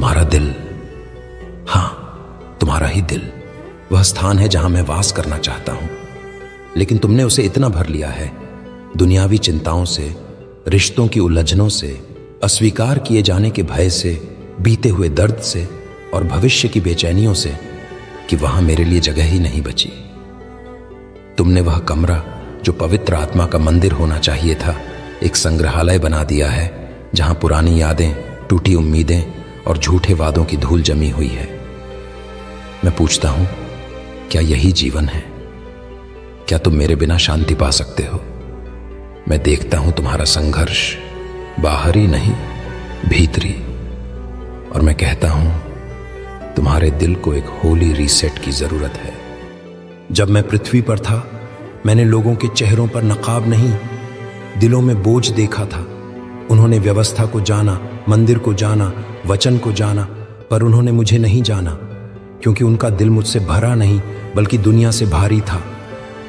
तुम्हारा दिल, हां, तुम्हारा ही दिल, वह स्थान है जहां मैं वास करना चाहता हूं। लेकिन तुमने उसे इतना भर लिया है दुनियावी चिंताओं से, रिश्तों की उलझनों से, अस्वीकार किए जाने के भय से, बीते हुए दर्द से और भविष्य की बेचैनियों से कि वहां मेरे लिए जगह ही नहीं बची। तुमने वह कमरा जो पवित्र आत्मा का मंदिर होना चाहिए था, एक संग्रहालय बना दिया है जहां पुरानी यादें, टूटी उम्मीदें और झूठे वादों की धूल जमी हुई है। मैं पूछता हूं, क्या यही जीवन है? क्या तुम मेरे बिना शांति पा सकते हो? मैं देखता हूं तुम्हारा संघर्ष, बाहरी नहीं, भीतरी, और मैं कहता हूं तुम्हारे दिल को एक होली रीसेट की जरूरत है। जब मैं पृथ्वी पर था, मैंने लोगों के चेहरों पर नकाब नहीं, दिलों में बोझ देखा था। उन्होंने व्यवस्था को जाना, मंदिर को जाना, वचन को जाना, पर उन्होंने मुझे नहीं जाना, क्योंकि उनका दिल मुझसे भरा नहीं बल्कि दुनिया से भारी था।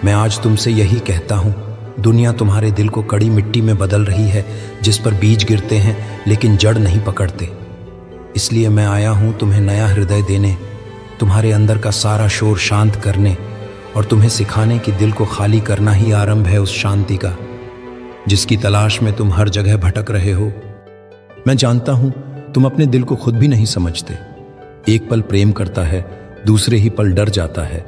मैं आज तुमसे यही कहता हूं, दुनिया तुम्हारे दिल को कड़ी मिट्टी में बदल रही है, जिस पर बीज गिरते हैं लेकिन जड़ नहीं पकड़ते। इसलिए मैं आया हूं तुम्हें नया हृदय देने, तुम्हारे अंदर का सारा शोर शांत करने और तुम्हें सिखाने कि दिल को खाली करना ही आरंभ है उस शांति का जिसकी तलाश में तुम हर जगह भटक रहे हो। मैं जानता हूं तुम अपने दिल को खुद भी नहीं समझते। एक पल प्रेम करता है, दूसरे ही पल डर जाता है।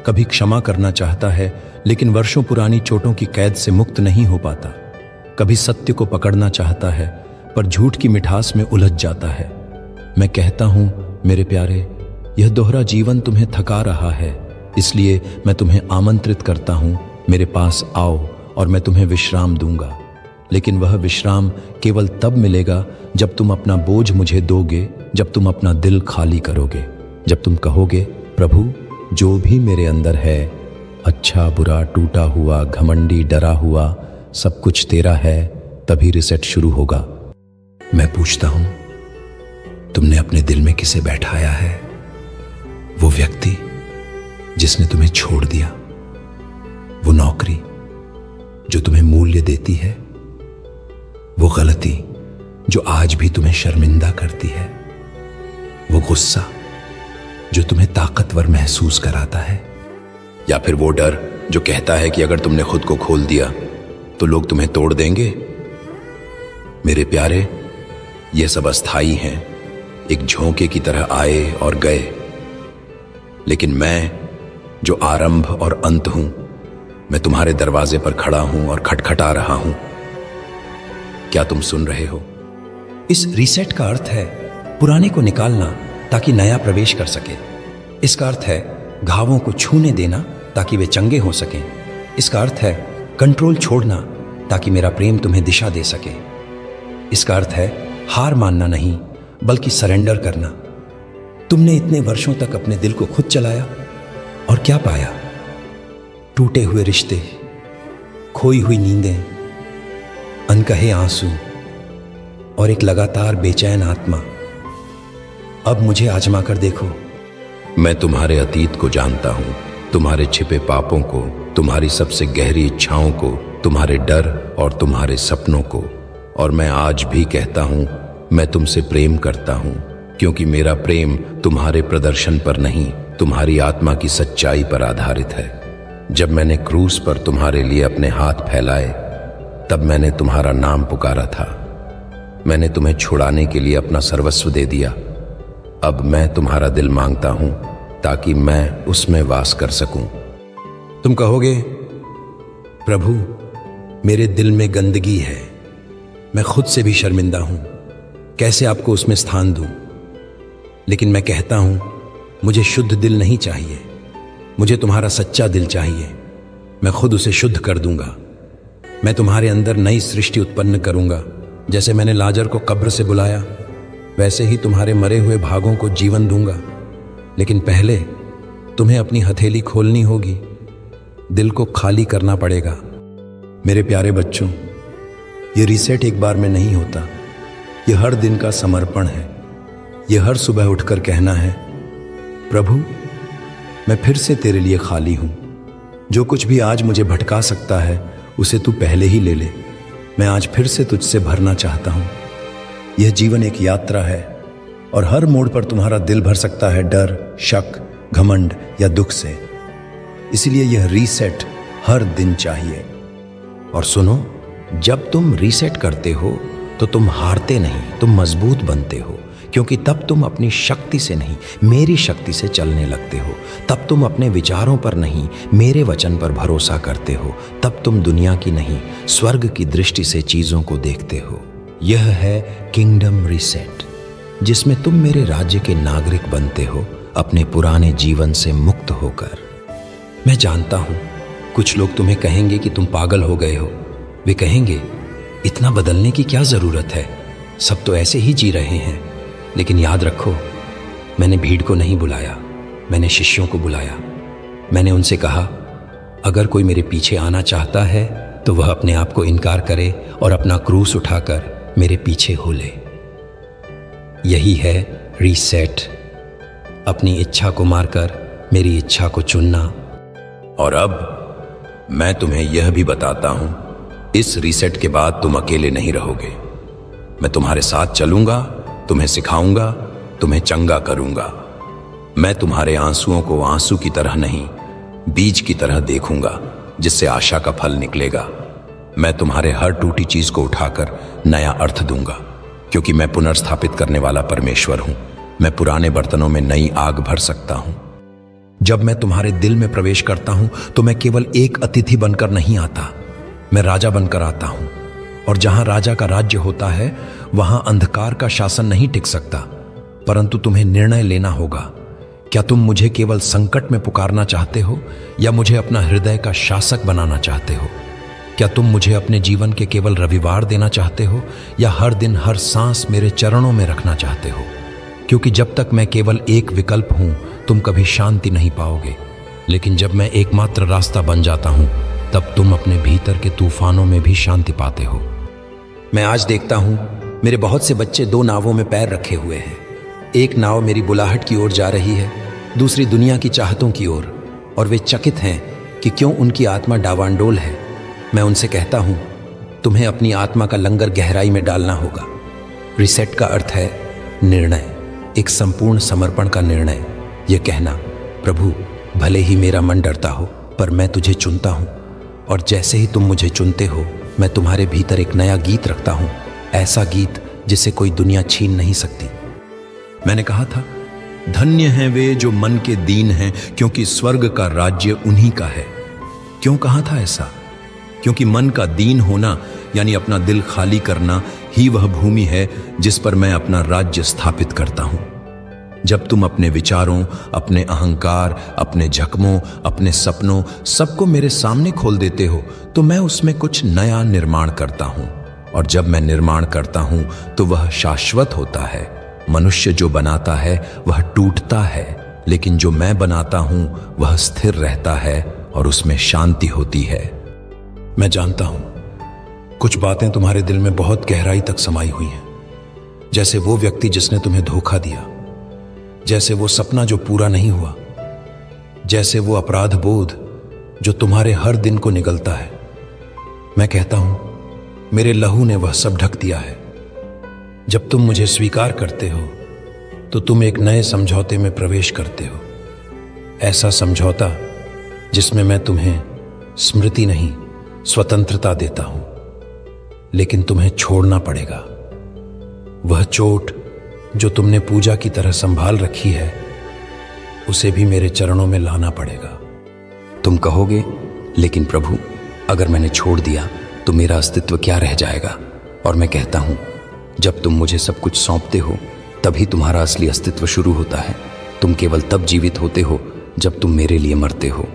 कभी क्षमा करना चाहता है लेकिन वर्षों पुरानी चोटों की कैद से मुक्त नहीं हो पाता। कभी सत्य को पकड़ना चाहता है पर झूठ की मिठास में उलझ जाता है। मैं कहता हूं मेरे प्यारे, यह दोहरा जीवन तुम्हें थका रहा है, इसलिए मैं तुम्हें आमंत्रित करता हूं, मेरे पास आओ और मैं तुम्हें विश्राम दूंगा। लेकिन वह विश्राम केवल तब मिलेगा जब तुम अपना बोझ मुझे दोगे, जब तुम अपना दिल खाली करोगे, जब तुम कहोगे, प्रभु जो भी मेरे अंदर है, अच्छा बुरा, टूटा हुआ, घमंडी, डरा हुआ, सब कुछ तेरा है, तभी रिसेट शुरू होगा। मैं पूछता हूं, तुमने अपने दिल में किसे बैठाया है? वो व्यक्ति जिसने तुम्हें छोड़ दिया, वो नौकरी जो तुम्हें मूल्य देती है, वो गलती जो आज भी तुम्हें शर्मिंदा करती है, वो गुस्सा जो तुम्हें ताकतवर महसूस कराता है, या फिर वो डर जो कहता है कि अगर तुमने खुद को खोल दिया तो लोग तुम्हें तोड़ देंगे। मेरे प्यारे, ये सब अस्थाई हैं, एक झोंके की तरह आए और गए, लेकिन मैं जो आरंभ और अंत हूं, मैं तुम्हारे दरवाजे पर खड़ा हूं और खटखटा रहा हूं। क्या तुम सुन रहे हो? इस रीसेट का अर्थ है पुराने को निकालना ताकि नया प्रवेश कर सके। इसका अर्थ है घावों को छूने देना ताकि वे चंगे हो सकें। इसका अर्थ है कंट्रोल छोड़ना ताकि मेरा प्रेम तुम्हें दिशा दे सके। इसका अर्थ है हार मानना नहीं बल्कि सरेंडर करना। तुमने इतने वर्षों तक अपने दिल को खुद चलाया और क्या पाया? टूटे हुए रिश्ते, खोई हुई नींदें, अनकहे आंसू और एक लगातार बेचैन आत्मा। अब मुझे आजमा कर देखो। मैं तुम्हारे अतीत को जानता हूं, तुम्हारे छिपे पापों को, तुम्हारी सबसे गहरी इच्छाओं को, तुम्हारे डर और तुम्हारे सपनों को। और मैं आज भी कहता हूं, मैं तुमसे प्रेम करता हूं, क्योंकि मेरा प्रेम तुम्हारे प्रदर्शन पर नहीं, तुम्हारी आत्मा की सच्चाई पर आधारित है। जब मैंने क्रूस पर तुम्हारे लिए अपने हाथ फैलाए, तब मैंने तुम्हारा नाम पुकारा था। मैंने तुम्हें छुड़ाने के लिए अपना सर्वस्व दे दिया। अब मैं तुम्हारा दिल मांगता हूं ताकि मैं उसमें वास कर सकूं। तुम कहोगे, प्रभु मेरे दिल में गंदगी है, मैं खुद से भी शर्मिंदा हूं, कैसे आपको उसमें स्थान दूं? लेकिन मैं कहता हूं, मुझे शुद्ध दिल नहीं चाहिए, मुझे तुम्हारा सच्चा दिल चाहिए। मैं खुद उसे शुद्ध कर दूंगा। मैं तुम्हारे अंदर नई सृष्टि उत्पन्न करूंगा। जैसे मैंने लाजर को कब्र से बुलाया, वैसे ही तुम्हारे मरे हुए भागों को जीवन दूंगा। लेकिन पहले तुम्हें अपनी हथेली खोलनी होगी, दिल को खाली करना पड़ेगा। मेरे प्यारे बच्चों, ये रीसेट एक बार में नहीं होता, ये हर दिन का समर्पण है। ये हर सुबह उठकर कहना है, प्रभु मैं फिर से तेरे लिए खाली हूं। जो कुछ भी आज मुझे भटका सकता है उसे तू पहले ही ले ले। मैं आज फिर से तुझसे भरना चाहता हूं। यह जीवन एक यात्रा है, और हर मोड़ पर तुम्हारा दिल भर सकता है डर, शक, घमंड या दुख से। इसलिए यह रीसेट हर दिन चाहिए। और सुनो, जब तुम रीसेट करते हो तो तुम हारते नहीं, तुम मजबूत बनते हो, क्योंकि तब तुम अपनी शक्ति से नहीं, मेरी शक्ति से चलने लगते हो। तब तुम अपने विचारों पर नहीं, मेरे वचन पर भरोसा करते हो। तब तुम दुनिया की नहीं, स्वर्ग की दृष्टि से चीजों को देखते हो। यह है किंगडम रीसेट, जिसमें तुम मेरे राज्य के नागरिक बनते हो, अपने पुराने जीवन से मुक्त होकर। मैं जानता हूं कुछ लोग तुम्हें कहेंगे कि तुम पागल हो गए हो। वे कहेंगे, इतना बदलने की क्या जरूरत है, सब तो ऐसे ही जी रहे हैं। लेकिन याद रखो, मैंने भीड़ को नहीं बुलाया, मैंने शिष्यों को बुलाया। मैंने उनसे कहा, अगर कोई मेरे पीछे आना चाहता है तो वह अपने आप को इनकार करे और अपना क्रूस उठाकर मेरे पीछे हो ले। यही है रीसेट, अपनी इच्छा को मारकर मेरी इच्छा को चुनना। और अब मैं तुम्हें यह भी बताता हूं, इस रीसेट के बाद तुम अकेले नहीं रहोगे। मैं तुम्हारे साथ चलूंगा, तुम्हें सिखाऊंगा, तुम्हें चंगा करूंगा। मैं तुम्हारे आंसुओं को आंसू की तरह नहीं, बीज की तरह देखूंगा, जिससे आशा का फल निकलेगा। मैं तुम्हारे हर टूटी चीज को उठाकर नया अर्थ दूंगा, क्योंकि मैं पुनर्स्थापित करने वाला परमेश्वर हूं। मैं पुराने बर्तनों में नई आग भर सकता हूं। जब मैं तुम्हारे दिल में प्रवेश करता हूं तो मैं केवल एक अतिथि बनकर नहीं आता, मैं राजा बनकर आता हूं। और जहां राजा का राज्य होता है वहां अंधकार का शासन नहीं टिक सकता। परंतु तुम्हें निर्णय लेना होगा, क्या तुम मुझे केवल संकट में पुकारना चाहते हो या मुझे अपना हृदय का शासक बनाना चाहते हो? क्या तुम मुझे अपने जीवन के केवल रविवार देना चाहते हो या हर दिन हर सांस मेरे चरणों में रखना चाहते हो? क्योंकि जब तक मैं केवल एक विकल्प हूं तुम कभी शांति नहीं पाओगे। लेकिन जब मैं एकमात्र रास्ता बन जाता हूं तब तुम अपने भीतर के तूफानों में भी शांति पाते हो। मैं आज देखता हूं मेरे बहुत से बच्चे दो नावों में पैर रखे हुए हैं। एक नाव मेरी बुलाहट की ओर जा रही है, दूसरी दुनिया की चाहतों की ओर, और वे चकित हैं कि क्यों उनकी आत्मा डावांडोल है। मैं उनसे कहता हूं, तुम्हें अपनी आत्मा का लंगर गहराई में डालना होगा। रिसेट का अर्थ है निर्णय, एक संपूर्ण समर्पण का निर्णय। यह कहना, प्रभु भले ही मेरा मन डरता हो पर मैं तुझे चुनता हूं, और जैसे ही तुम मुझे चुनते हो मैं तुम्हारे भीतर एक नया गीत रखता हूं, ऐसा गीत जिसे कोई दुनिया छीन नहीं सकती। मैंने कहा था, धन्य हैं वे जो मन के दीन हैं, क्योंकि स्वर्ग का राज्य उन्हीं का है। क्यों कहा था ऐसा? क्योंकि मन का दीन होना यानी अपना दिल खाली करना ही वह भूमि है जिस पर मैं अपना राज्य स्थापित करता हूं। जब तुम अपने विचारों, अपने अहंकार, अपने जख्मों, अपने सपनों सबको मेरे सामने खोल देते हो तो मैं उसमें कुछ नया निर्माण करता हूं। और जब मैं निर्माण करता हूं तो वह शाश्वत होता है। मनुष्य जो बनाता है वह टूटता है, लेकिन जो मैं बनाता हूं वह स्थिर रहता है और उसमें शांति होती है। मैं जानता हूं कुछ बातें तुम्हारे दिल में बहुत गहराई तक समाई हुई हैं, जैसे वो व्यक्ति जिसने तुम्हें धोखा दिया, जैसे वो सपना जो पूरा नहीं हुआ, जैसे वो अपराध बोध जो तुम्हारे हर दिन को निगलता है। मैं कहता हूं, मेरे लहू ने वह सब ढक दिया है। जब तुम मुझे स्वीकार करते हो तो तुम एक नए समझौते में प्रवेश करते हो, ऐसा समझौता जिसमें मैं तुम्हें स्मृति नहीं स्वतंत्रता देता हूं, लेकिन तुम्हें छोड़ना पड़ेगा। वह चोट जो तुमने पूजा की तरह संभाल रखी है उसे भी मेरे चरणों में लाना पड़ेगा। तुम कहोगे, लेकिन प्रभु अगर मैंने छोड़ दिया तो मेरा अस्तित्व क्या रह जाएगा? और मैं कहता हूं, जब तुम मुझे सब कुछ सौंपते हो तभी तुम्हारा असली अस्तित्व शुरू होता है। तुम केवल तब जीवित होते हो जब तुम मेरे लिए मरते हो।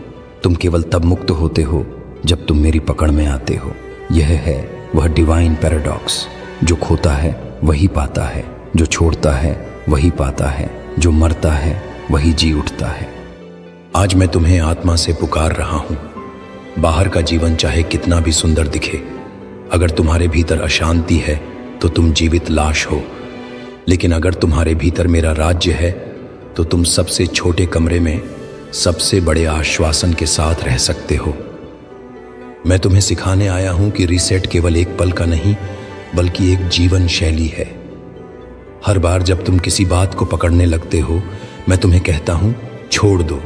तुम केवल तब मुक्त होते हो जब तुम मेरी पकड़ में आते हो। यह है वह डिवाइन पैराडॉक्स, जो खोता है वही पाता है, जो छोड़ता है वही पाता है, जो मरता है वही जी उठता है। आज मैं तुम्हें आत्मा से पुकार रहा हूं। बाहर का जीवन चाहे कितना भी सुंदर दिखे, अगर तुम्हारे भीतर अशांति है तो तुम जीवित लाश हो। लेकिन अगर तुम्हारे भीतर मेरा राज्य है तो तुम सबसे छोटे कमरे में सबसे बड़े आश्वासन के साथ रह सकते हो। मैं तुम्हें सिखाने आया हूं कि रीसेट केवल एक पल का नहीं बल्कि एक जीवन शैली है। हर बार जब तुम किसी बात को पकड़ने लगते हो, मैं तुम्हें कहता हूं छोड़ दो।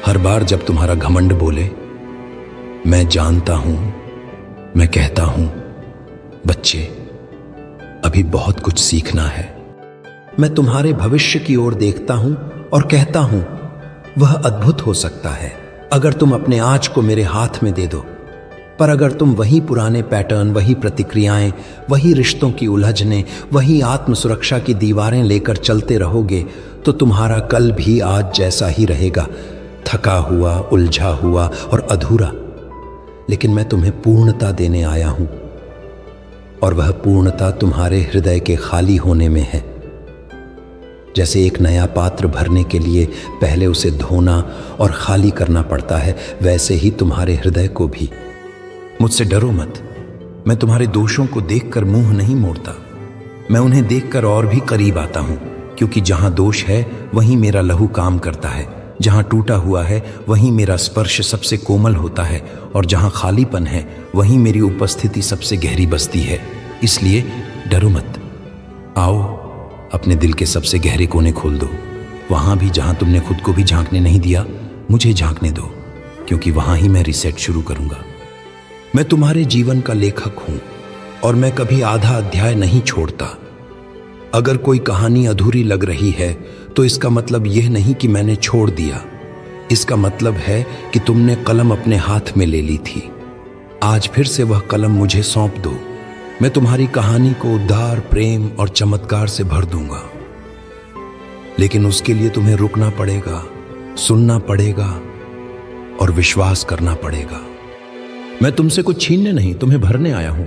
हर बार जब तुम्हारा घमंड बोले, मैं जानता हूं, मैं कहता हूं बच्चे, अभी बहुत कुछ सीखना है। मैं तुम्हारे भविष्य की ओर देखता हूं और कहता हूं वह अद्भुत हो सकता है अगर तुम अपने आज को मेरे हाथ में दे दो। पर अगर तुम वही पुराने पैटर्न, वही प्रतिक्रियाएं, वही रिश्तों की उलझने, वही आत्म सुरक्षा की दीवारें लेकर चलते रहोगे तो तुम्हारा कल भी आज जैसा ही रहेगा, थका हुआ, उलझा हुआ और अधूरा। लेकिन मैं तुम्हें पूर्णता देने आया हूं और वह पूर्णता तुम्हारे हृदय के खाली होने में है। जैसे एक नया पात्र भरने के लिए पहले उसे धोना और खाली करना पड़ता है, वैसे ही तुम्हारे हृदय को भी। मुझसे डरो मत, मैं तुम्हारे दोषों को देखकर मुंह नहीं मोड़ता, मैं उन्हें देखकर और भी करीब आता हूं, क्योंकि जहां दोष है वहीं मेरा लहू काम करता है, जहां टूटा हुआ है वहीं मेरा स्पर्श सबसे कोमल होता है, और जहां खालीपन है वहीं मेरी उपस्थिति सबसे गहरी बसती है। इसलिए डरो मत, आओ अपने दिल के सबसे गहरे कोने खोल दो। वहां भी जहां तुमने खुद को भी झांकने नहीं दिया, मुझे झांकने दो, क्योंकि वहां ही मैं रिसेट शुरू करूंगा। मैं तुम्हारे जीवन का लेखक हूं और मैं कभी आधा अध्याय नहीं छोड़ता। अगर कोई कहानी अधूरी लग रही है तो इसका मतलब यह नहीं कि मैंने छोड़ दिया, इसका मतलब है कि तुमने कलम अपने हाथ में ले ली थी। आज फिर से वह कलम मुझे सौंप दो, मैं तुम्हारी कहानी को उद्धार, प्रेम और चमत्कार से भर दूंगा। लेकिन उसके लिए तुम्हें रुकना पड़ेगा, सुनना पड़ेगा और विश्वास करना पड़ेगा। मैं तुमसे कुछ छीनने नहीं, तुम्हें भरने आया हूं।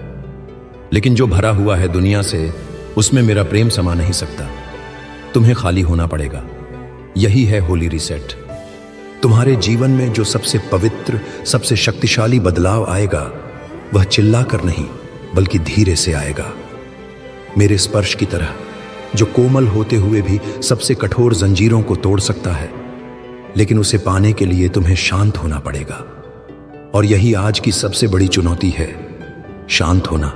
लेकिन जो भरा हुआ है दुनिया से, उसमें मेरा प्रेम समा नहीं सकता। तुम्हें खाली होना पड़ेगा। यही है होली रिसेट। तुम्हारे जीवन में जो सबसे पवित्र, सबसे शक्तिशाली बदलाव आएगा, वह चिल्लाकर नहीं बल्कि धीरे से आएगा। मेरे स्पर्श की तरह, जो कोमल होते हुए भी सबसे कठोर जंजीरों को तोड़ सकता है। लेकिन उसे पाने के लिए तुम्हें शांत होना पड़ेगा। और यही आज की सबसे बड़ी चुनौती है, शांत होना।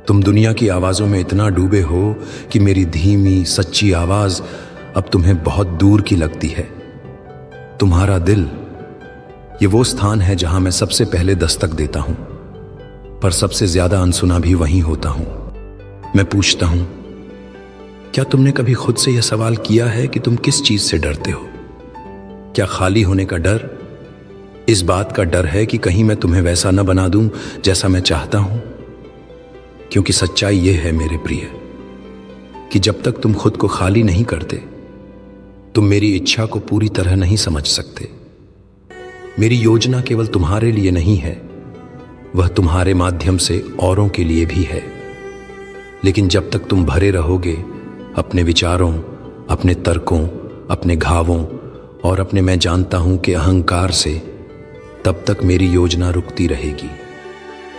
तुम दुनिया की आवाजों में इतना डूबे हो कि मेरी धीमी सच्ची आवाज अब तुम्हें बहुत दूर की लगती है। तुम्हारा दिल, ये वो स्थान है जहां मैं सबसे पहले दस्तक देता हूं, पर सबसे ज्यादा अनसुना भी वहीं होता हूं। मैं पूछता हूं, क्या तुमने कभी खुद से यह सवाल किया है कि तुम किस चीज से डरते हो? क्या खाली होने का डर, इस बात का डर है कि कहीं मैं तुम्हें वैसा न बना दूं जैसा मैं चाहता हूं? क्योंकि सच्चाई यह है मेरे प्रिय कि जब तक तुम खुद को खाली नहीं करते, तुम मेरी इच्छा को पूरी तरह नहीं समझ सकते। मेरी योजना केवल तुम्हारे लिए नहीं है, वह तुम्हारे माध्यम से औरों के लिए भी है। लेकिन जब तक तुम भरे रहोगे अपने विचारों, अपने तर्कों, अपने घावों और अपने मैं जानता हूं के अहंकार से, तब तक मेरी योजना रुकती रहेगी।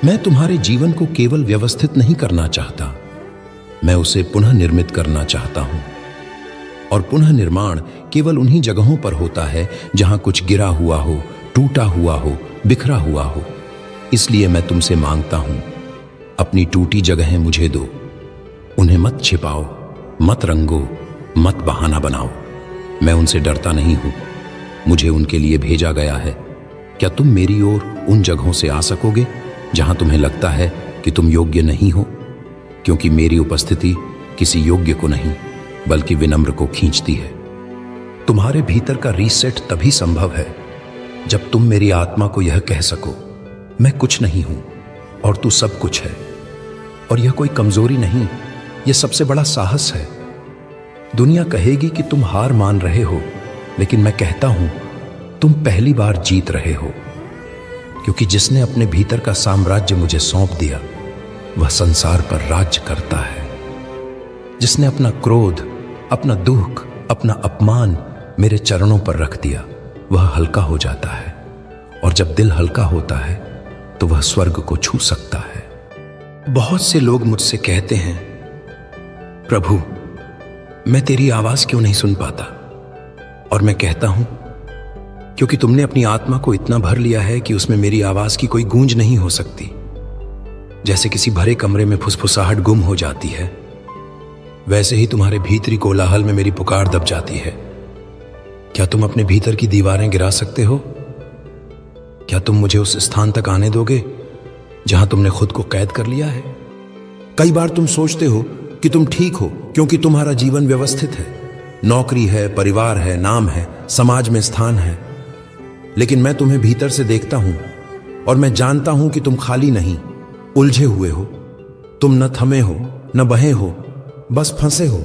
मैं तुम्हारे जीवन को केवल व्यवस्थित नहीं करना चाहता, मैं उसे पुनः निर्मित करना चाहता हूं। और पुनः निर्माण केवल उन्हीं जगहों पर होता है जहां कुछ गिरा हुआ हो, टूटा हुआ हो, बिखरा हुआ हो। इसलिए मैं तुमसे मांगता हूं, अपनी टूटी जगहें मुझे दो। उन्हें मत छिपाओ, मत रंगो, मत बहाना बनाओ। मैं उनसे डरता नहीं हूं, मुझे उनके लिए भेजा गया है। क्या तुम मेरी ओर उन जगहों से आ सकोगे जहां तुम्हें लगता है कि तुम योग्य नहीं हो? क्योंकि मेरी उपस्थिति किसी योग्य को नहीं बल्कि विनम्र को खींचती है। तुम्हारे भीतर का रीसेट तभी संभव है जब तुम मेरी आत्मा को यह कह सको, मैं कुछ नहीं हूं और तू सब कुछ है। और यह कोई कमजोरी नहीं, यह सबसे बड़ा साहस है। दुनिया कहेगी कि तुम हार मान रहे हो, लेकिन मैं कहता हूं तुम पहली बार जीत रहे हो। क्योंकि जिसने अपने भीतर का साम्राज्य मुझे सौंप दिया, वह संसार पर राज्य करता है। जिसने अपना क्रोध, अपना दुख, अपना अपमान मेरे चरणों पर रख दिया, वह हल्का हो जाता है। और जब दिल हल्का होता है तो वह स्वर्ग को छू सकता है। बहुत से लोग मुझसे कहते हैं, प्रभु मैं तेरी आवाज क्यों नहीं सुन पाता? और मैं कहता हूं, क्योंकि तुमने अपनी आत्मा को इतना भर लिया है कि उसमें मेरी आवाज की कोई गूंज नहीं हो सकती। जैसे किसी भरे कमरे में फुसफुसाहट गुम हो जाती है, वैसे ही तुम्हारे भीतरी कोलाहल में मेरी पुकार दब जाती है। क्या तुम अपने भीतर की दीवारें गिरा सकते हो? क्या तुम मुझे उस स्थान तक आने दोगे जहां तुमने खुद को कैद कर लिया है? कई बार तुम सोचते हो कि तुम ठीक हो क्योंकि तुम्हारा जीवन व्यवस्थित है, नौकरी है, परिवार है, नाम है, समाज में स्थान है। लेकिन मैं तुम्हें भीतर से देखता हूं और मैं जानता हूं कि तुम खाली नहीं, उलझे हुए हो। तुम न थमे हो न बहे हो, बस फंसे हो।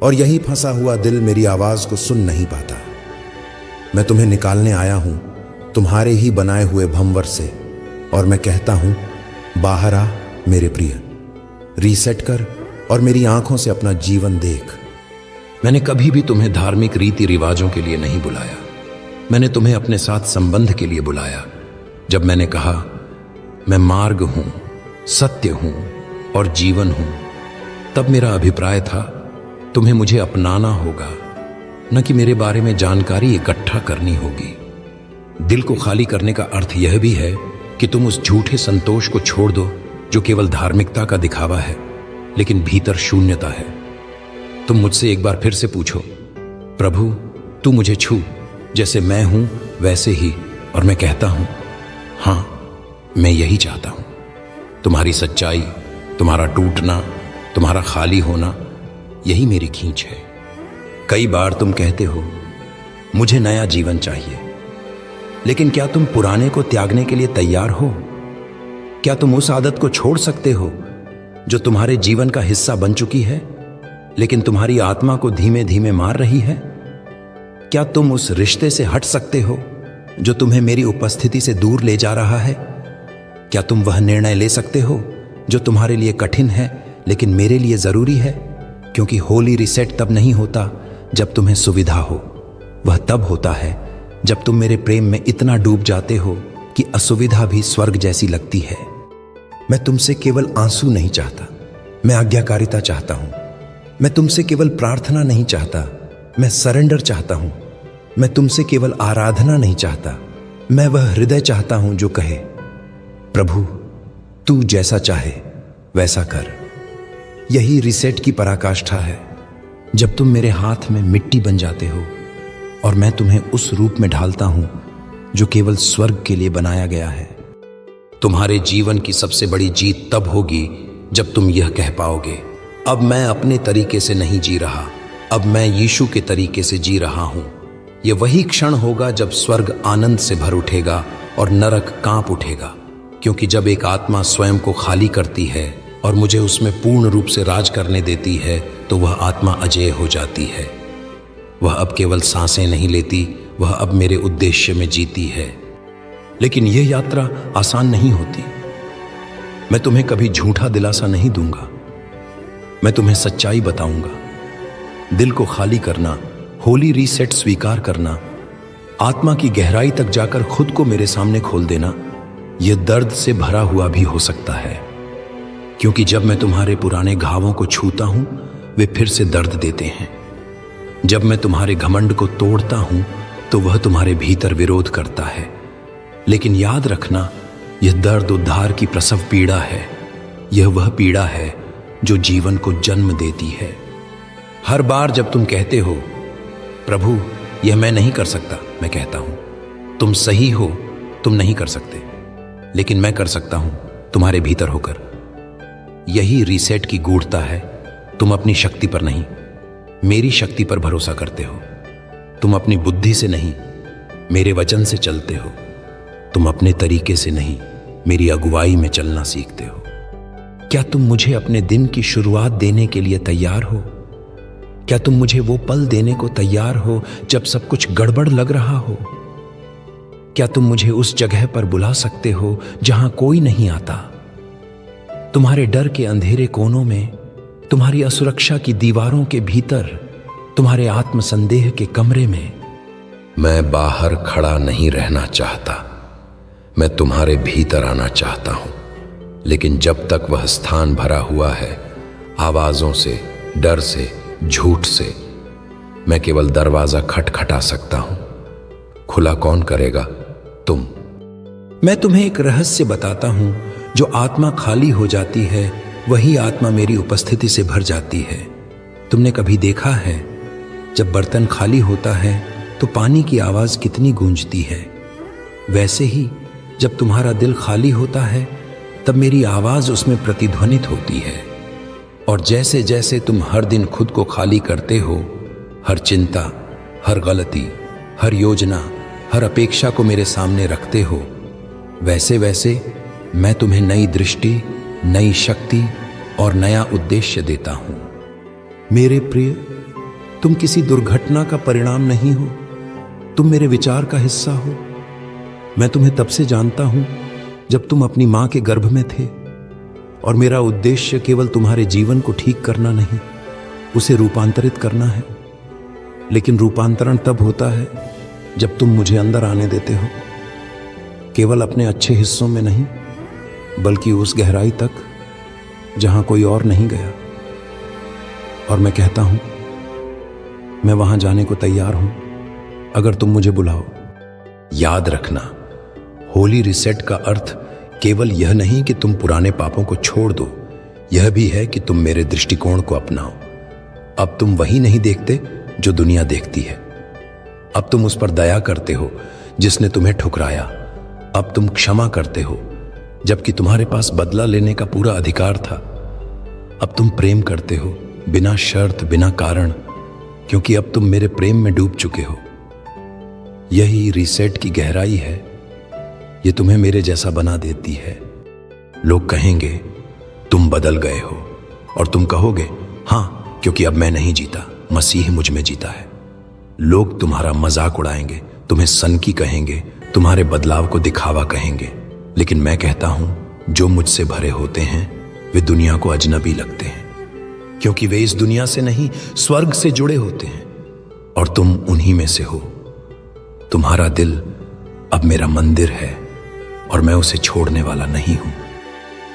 और यही फंसा हुआ दिल मेरी आवाज को सुन नहीं पाता। मैं तुम्हें निकालने आया हूं तुम्हारे ही बनाए हुए भंवर से, और मैं कहता हूं, बाहर आ मेरे प्रिय, रीसेट कर और मेरी आंखों से अपना जीवन देख। मैंने कभी भी तुम्हें धार्मिक रीति रिवाजों के लिए नहीं बुलाया। मैंने तुम्हें अपने साथ संबंध के लिए बुलाया। जब मैंने कहा मैं मार्ग हूं, सत्य हूं और जीवन हूं, तब मेरा अभिप्राय था तुम्हें मुझे अपनाना होगा, न कि मेरे बारे में जानकारी इकट्ठा करनी होगी। दिल को खाली करने का अर्थ यह भी है कि तुम उस झूठे संतोष को छोड़ दो जो केवल धार्मिकता का दिखावा है, लेकिन भीतर शून्यता है। तुम मुझसे एक बार फिर से पूछो, प्रभु तू मुझे छू, जैसे मैं हूं वैसे ही। और मैं कहता हूं, हां मैं यही चाहता हूं। तुम्हारी सच्चाई, तुम्हारा टूटना, तुम्हारा खाली होना, यही मेरी खींच है। कई बार तुम कहते हो मुझे नया जीवन चाहिए, लेकिन क्या तुम पुराने को त्यागने के लिए तैयार हो? क्या तुम उस आदत को छोड़ सकते हो जो तुम्हारे जीवन का हिस्सा बन चुकी है, लेकिन तुम्हारी आत्मा को धीमे धीमे मार रही है? क्या तुम उस रिश्ते से हट सकते हो जो तुम्हें मेरी उपस्थिति से दूर ले जा रहा है? क्या तुम वह निर्णय ले सकते हो जो तुम्हारे लिए कठिन है लेकिन मेरे लिए जरूरी है? क्योंकि होली रिसेट तब नहीं होता जब तुम्हें सुविधा हो, वह तब होता है जब तुम मेरे प्रेम में इतना डूब जाते हो कि असुविधा भी स्वर्ग जैसी लगती है। मैं तुमसे केवल आंसू नहीं चाहता, मैं आज्ञाकारिता चाहता हूं। मैं तुमसे केवल प्रार्थना नहीं चाहता, मैं सरेंडर चाहता हूं। मैं तुमसे केवल आराधना नहीं चाहता, मैं वह हृदय चाहता हूं जो कहे, प्रभु तू जैसा चाहे वैसा कर। यही रिसेट की पराकाष्ठा है, जब तुम मेरे हाथ में मिट्टी बन जाते हो और मैं तुम्हें उस रूप में ढालता हूं जो केवल स्वर्ग के लिए बनाया गया है। तुम्हारे जीवन की सबसे बड़ी जीत तब होगी जब तुम यह कह पाओगे, अब मैं अपने तरीके से नहीं जी रहा, अब मैं यीशु के तरीके से जी रहा हूं। यह वही क्षण होगा जब स्वर्ग आनंद से भर उठेगा और नरक कांप उठेगा, क्योंकि जब एक आत्मा स्वयं को खाली करती है और मुझे उसमें पूर्ण रूप से राज करने देती है, तो वह आत्मा अजेय हो जाती है। वह अब केवल सांसें नहीं लेती, वह अब मेरे उद्देश्य में जीती है। लेकिन यह यात्रा आसान नहीं होती। मैं तुम्हें कभी झूठा दिलासा नहीं दूंगा, मैं तुम्हें सच्चाई बताऊंगा। दिल को खाली करना, होली रीसेट स्वीकार करना, आत्मा की गहराई तक जाकर खुद को मेरे सामने खोल देना, यह दर्द से भरा हुआ भी हो सकता है, क्योंकि जब मैं तुम्हारे पुराने घावों को छूता हूं वे फिर से दर्द देते हैं। जब मैं तुम्हारे घमंड को तोड़ता हूं तो वह तुम्हारे भीतर विरोध करता है। लेकिन याद रखना, यह दर्द उद्धार की प्रसव पीड़ा है। यह वह पीड़ा है जो जीवन को जन्म देती है। हर बार जब तुम कहते हो, प्रभु यह मैं नहीं कर सकता, मैं कहता हूं, तुम सही हो, तुम नहीं कर सकते, लेकिन मैं कर सकता हूं तुम्हारे भीतर होकर। यही रीसेट की गूढ़ता है। तुम अपनी शक्ति पर नहीं, मेरी शक्ति पर भरोसा करते हो। तुम अपनी बुद्धि से नहीं, मेरे वचन से चलते हो। तुम अपने तरीके से नहीं, मेरी अगुवाई में चलना सीखते हो। क्या तुम मुझे अपने दिन की शुरुआत देने के लिए तैयार हो? क्या तुम मुझे वो पल देने को तैयार हो जब सब कुछ गड़बड़ लग रहा हो? क्या तुम मुझे उस जगह पर बुला सकते हो जहां कोई नहीं आता? तुम्हारे डर के अंधेरे कोनों में, तुम्हारी असुरक्षा की दीवारों के भीतर, तुम्हारे आत्मसंदेह के कमरे में। मैं बाहर खड़ा नहीं रहना चाहता, मैं तुम्हारे भीतर आना चाहता हूं। लेकिन जब तक वह स्थान भरा हुआ है आवाजों से, डर से, झूठ से, मैं केवल दरवाजा खटखटा सकता हूं। खुला कौन करेगा? तुम। मैं तुम्हें एक रहस्य बताता हूं। जो आत्मा खाली हो जाती है वही आत्मा मेरी उपस्थिति से भर जाती है। तुमने कभी देखा है जब बर्तन खाली होता है तो पानी की आवाज कितनी गूंजती है? वैसे ही जब तुम्हारा दिल खाली होता है तब मेरी आवाज उसमें प्रतिध्वनित होती है। और जैसे जैसे तुम हर दिन खुद को खाली करते हो, हर चिंता, हर गलती, हर योजना, हर अपेक्षा को मेरे सामने रखते हो, वैसे वैसे मैं तुम्हें नई दृष्टि, नई शक्ति और नया उद्देश्य देता हूं। मेरे प्रिय, तुम किसी दुर्घटना का परिणाम नहीं हो, तुम मेरे विचार का हिस्सा हो। मैं तुम्हें तब से जानता हूं जब तुम अपनी मां के गर्भ में थे, और मेरा उद्देश्य केवल तुम्हारे जीवन को ठीक करना नहीं, उसे रूपांतरित करना है। लेकिन रूपांतरण तब होता है जब तुम मुझे अंदर आने देते हो, केवल अपने अच्छे हिस्सों में नहीं, बल्कि उस गहराई तक जहां कोई और नहीं गया। और मैं कहता हूं, मैं वहां जाने को तैयार हूं अगर तुम मुझे बुलाओ। याद रखना, होली रिसेट का अर्थ केवल यह नहीं कि तुम पुराने पापों को छोड़ दो, यह भी है कि तुम मेरे दृष्टिकोण को अपनाओ। अब तुम वही नहीं देखते जो दुनिया देखती है। अब तुम उस पर दया करते हो जिसने तुम्हें ठुकराया। अब तुम क्षमा करते हो जबकि तुम्हारे पास बदला लेने का पूरा अधिकार था। अब तुम प्रेम करते हो बिना शर्त, बिना कारण, क्योंकि अब तुम मेरे प्रेम में डूब चुके हो। यही रीसेट की गहराई है। ये तुम्हें मेरे जैसा बना देती है। लोग कहेंगे तुम बदल गए हो, और तुम कहोगे हां, क्योंकि अब मैं नहीं जीता, मसीह मुझ में जीता है। लोग तुम्हारा मजाक उड़ाएंगे, तुम्हें सनकी कहेंगे, तुम्हारे बदलाव को दिखावा कहेंगे। लेकिन मैं कहता हूं, जो मुझसे भरे होते हैं वे दुनिया को अजनबी लगते हैं, क्योंकि वे इस दुनिया से नहीं, स्वर्ग से जुड़े होते हैं, और तुम उन्हीं में से हो। तुम्हारा दिल अब मेरा मंदिर है और मैं उसे छोड़ने वाला नहीं हूं।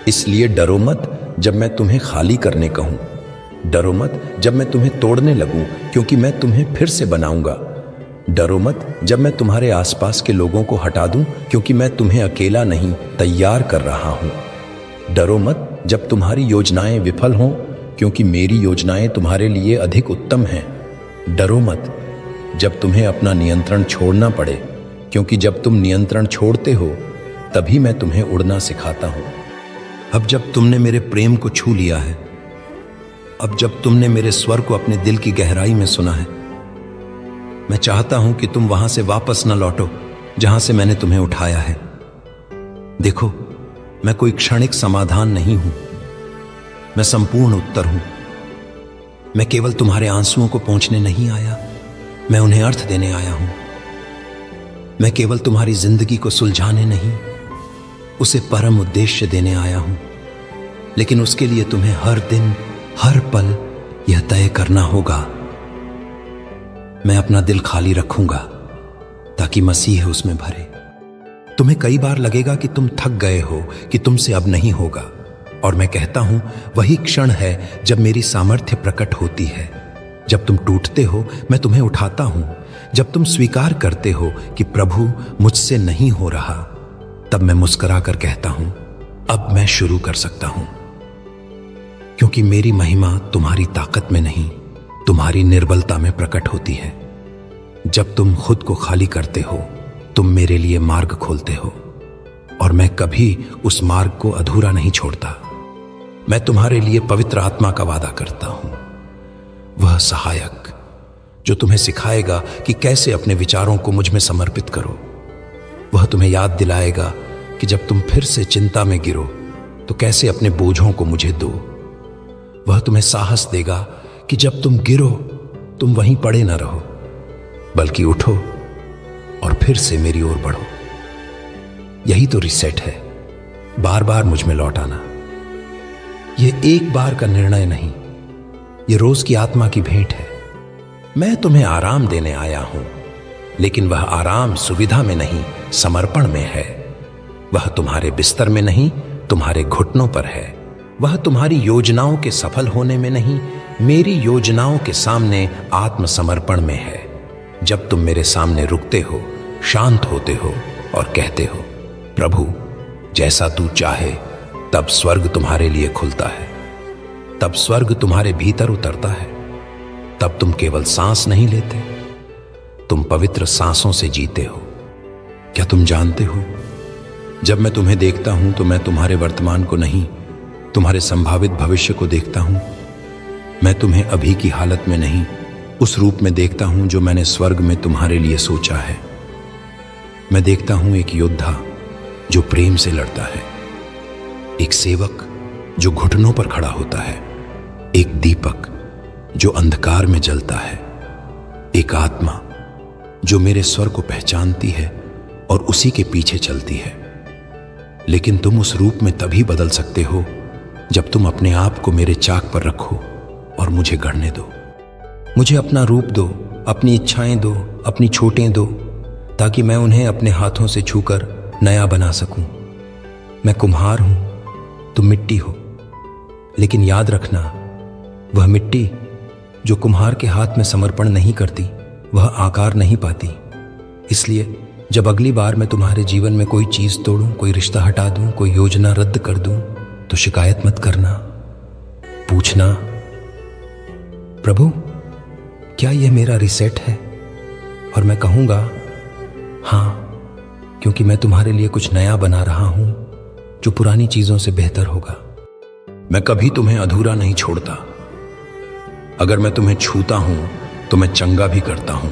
इसलिए डरो मत जब मैं तुम्हें खाली करने कहूं। डरो मत जब मैं तुम्हें तोड़ने लगूं, क्योंकि मैं तुम्हें फिर से बनाऊंगा। डरो मत जब मैं तुम्हारे आसपास के लोगों को हटा दूं, क्योंकि मैं तुम्हें अकेला नहीं, तैयार कर रहा हूं। डरो मत जब तुम्हारी योजनाएं विफल हों, क्योंकि मेरी योजनाएं तुम्हारे लिए अधिक उत्तम हैं। डरो मत जब तुम्हें अपना नियंत्रण छोड़ना पड़े, क्योंकि जब तुम नियंत्रण छोड़ते हो तभी मैं तुम्हें उड़ना सिखाता हूं। अब जब तुमने मेरे प्रेम को छू लिया है, अब जब तुमने मेरे स्वर को अपने दिल की गहराई में सुना है, मैं चाहता हूं कि तुम वहां से वापस न लौटो जहां से मैंने तुम्हें उठाया है। देखो, मैं कोई क्षणिक समाधान नहीं हूं, मैं संपूर्ण उत्तर हूं। मैं केवल तुम्हारे आंसुओं को पोंछने नहीं आया, मैं उन्हें अर्थ देने आया हूं। मैं केवल तुम्हारी जिंदगी को सुलझाने नहीं, उसे परम उद्देश्य देने आया हूं। लेकिन उसके लिए तुम्हें हर दिन, हर पल यह तय करना होगा, मैं अपना दिल खाली रखूंगा ताकि मसीह उसमें भरे। तुम्हें कई बार लगेगा कि तुम थक गए हो, कि तुमसे अब नहीं होगा, और मैं कहता हूं, वही क्षण है जब मेरी सामर्थ्य प्रकट होती है। जब तुम टूटते हो, मैं तुम्हें उठाता हूं। जब तुम स्वीकार करते हो कि प्रभु मुझसे नहीं हो रहा, तब मैं मुस्कुरा कर कहता हूं, अब मैं शुरू कर सकता हूं, क्योंकि मेरी महिमा तुम्हारी ताकत में नहीं, तुम्हारी निर्बलता में प्रकट होती है। जब तुम खुद को खाली करते हो, तुम मेरे लिए मार्ग खोलते हो, और मैं कभी उस मार्ग को अधूरा नहीं छोड़ता। मैं तुम्हारे लिए पवित्र आत्मा का वादा करता हूं, वह सहायक जो तुम्हें सिखाएगा कि कैसे अपने विचारों को मुझ में समर्पित करो। वह तुम्हें याद दिलाएगा कि जब तुम फिर से चिंता में गिरो तो कैसे अपने बोझों को मुझे दो। वह तुम्हें साहस देगा कि जब तुम गिरो तुम वहीं पड़े ना रहो, बल्कि उठो और फिर से मेरी ओर बढ़ो। यही तो रिसेट है, बार बार मुझ में लौट आना। यह एक बार का निर्णय नहीं, यह रोज की आत्मा की भेंट है। मैं तुम्हें आराम देने आया हूं, लेकिन वह आराम सुविधा में नहीं, समर्पण में है। वह तुम्हारे बिस्तर में नहीं, तुम्हारे घुटनों पर है। वह तुम्हारी योजनाओं के सफल होने में नहीं, मेरी योजनाओं के सामने आत्मसमर्पण में है। जब तुम मेरे सामने रुकते हो, शांत होते हो और कहते हो, प्रभु जैसा तू चाहे, तब स्वर्ग तुम्हारे लिए खुलता है। तब स्वर्ग तुम्हारे भीतर उतरता है। तब तुम केवल सांस नहीं लेते, तुम पवित्र सांसों से जीते हो। क्या तुम जानते हो, जब मैं तुम्हें देखता हूं तो मैं तुम्हारे वर्तमान को नहीं, तुम्हारे संभावित भविष्य को देखता हूं। मैं तुम्हें अभी की हालत में नहीं, उस रूप में देखता हूं जो मैंने स्वर्ग में तुम्हारे लिए सोचा है। मैं देखता हूं एक योद्धा जो प्रेम से लड़ता है, एक सेवक जो घुटनों पर खड़ा होता है, एक दीपक जो अंधकार में जलता है, एक आत्मा जो मेरे स्वर को पहचानती है और उसी के पीछे चलती है। लेकिन तुम उस रूप में तभी बदल सकते हो जब तुम अपने आप को मेरे चाक पर रखो और मुझे गढ़ने दो। मुझे अपना रूप दो, अपनी इच्छाएं दो, अपनी छोटें दो, ताकि मैं उन्हें अपने हाथों से छूकर नया बना सकूं। मैं कुम्हार हूं, तुम मिट्टी हो, लेकिन याद रखना, वह मिट्टी जो कुम्हार के हाथ में समर्पण नहीं करती, वह आकार नहीं पाती। इसलिए जब अगली बार मैं तुम्हारे जीवन में कोई चीज तोड़ूं, कोई रिश्ता हटा दूं, कोई योजना रद्द कर दूं, तो शिकायत मत करना। पूछना, प्रभु क्या यह मेरा रिसेट है? और मैं कहूंगा हां, क्योंकि मैं तुम्हारे लिए कुछ नया बना रहा हूं जो पुरानी चीजों से बेहतर होगा। मैं कभी तुम्हें अधूरा नहीं छोड़ता। अगर मैं तुम्हें छूता हूं तो मैं चंगा भी करता हूं।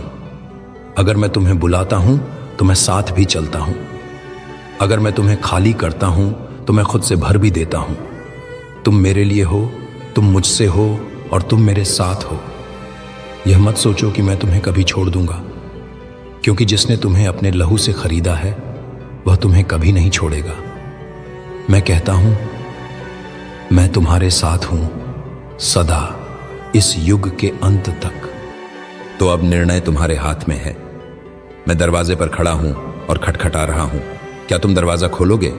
अगर मैं तुम्हें बुलाता हूं तो मैं साथ भी चलता हूं। अगर मैं तुम्हें खाली करता हूं तो मैं खुद से भर भी देता हूं। तुम मेरे लिए हो, तुम मुझसे हो और तुम मेरे साथ हो। यह मत सोचो कि मैं तुम्हें कभी छोड़ दूंगा, क्योंकि जिसने तुम्हें अपने लहू से खरीदा है वह तुम्हें कभी नहीं छोड़ेगा। मैं कहता हूं, मैं तुम्हारे साथ हूं सदा, इस युग के अंत तक। तो अब निर्णय तुम्हारे हाथ में है। मैं दरवाजे पर खड़ा हूं और खटखटा रहा हूं। क्या तुम दरवाजा खोलोगे?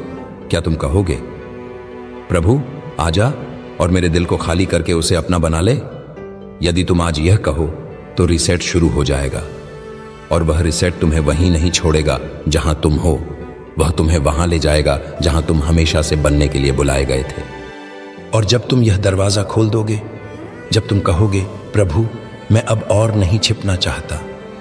क्या तुम कहोगे, प्रभु आजा और मेरे दिल को खाली करके उसे अपना बना ले? यदि तुम आज यह कहो तो रिसेट शुरू हो जाएगा, और वह रिसेट तुम्हें वहीं नहीं छोड़ेगा जहां तुम हो। वह तुम्हें वहां ले जाएगा जहां तुम हमेशा से बनने के लिए बुलाए गए थे। और जब तुम यह दरवाजा खोल दोगे, जब तुम कहोगे, प्रभु मैं अब और नहीं छिपना चाहता,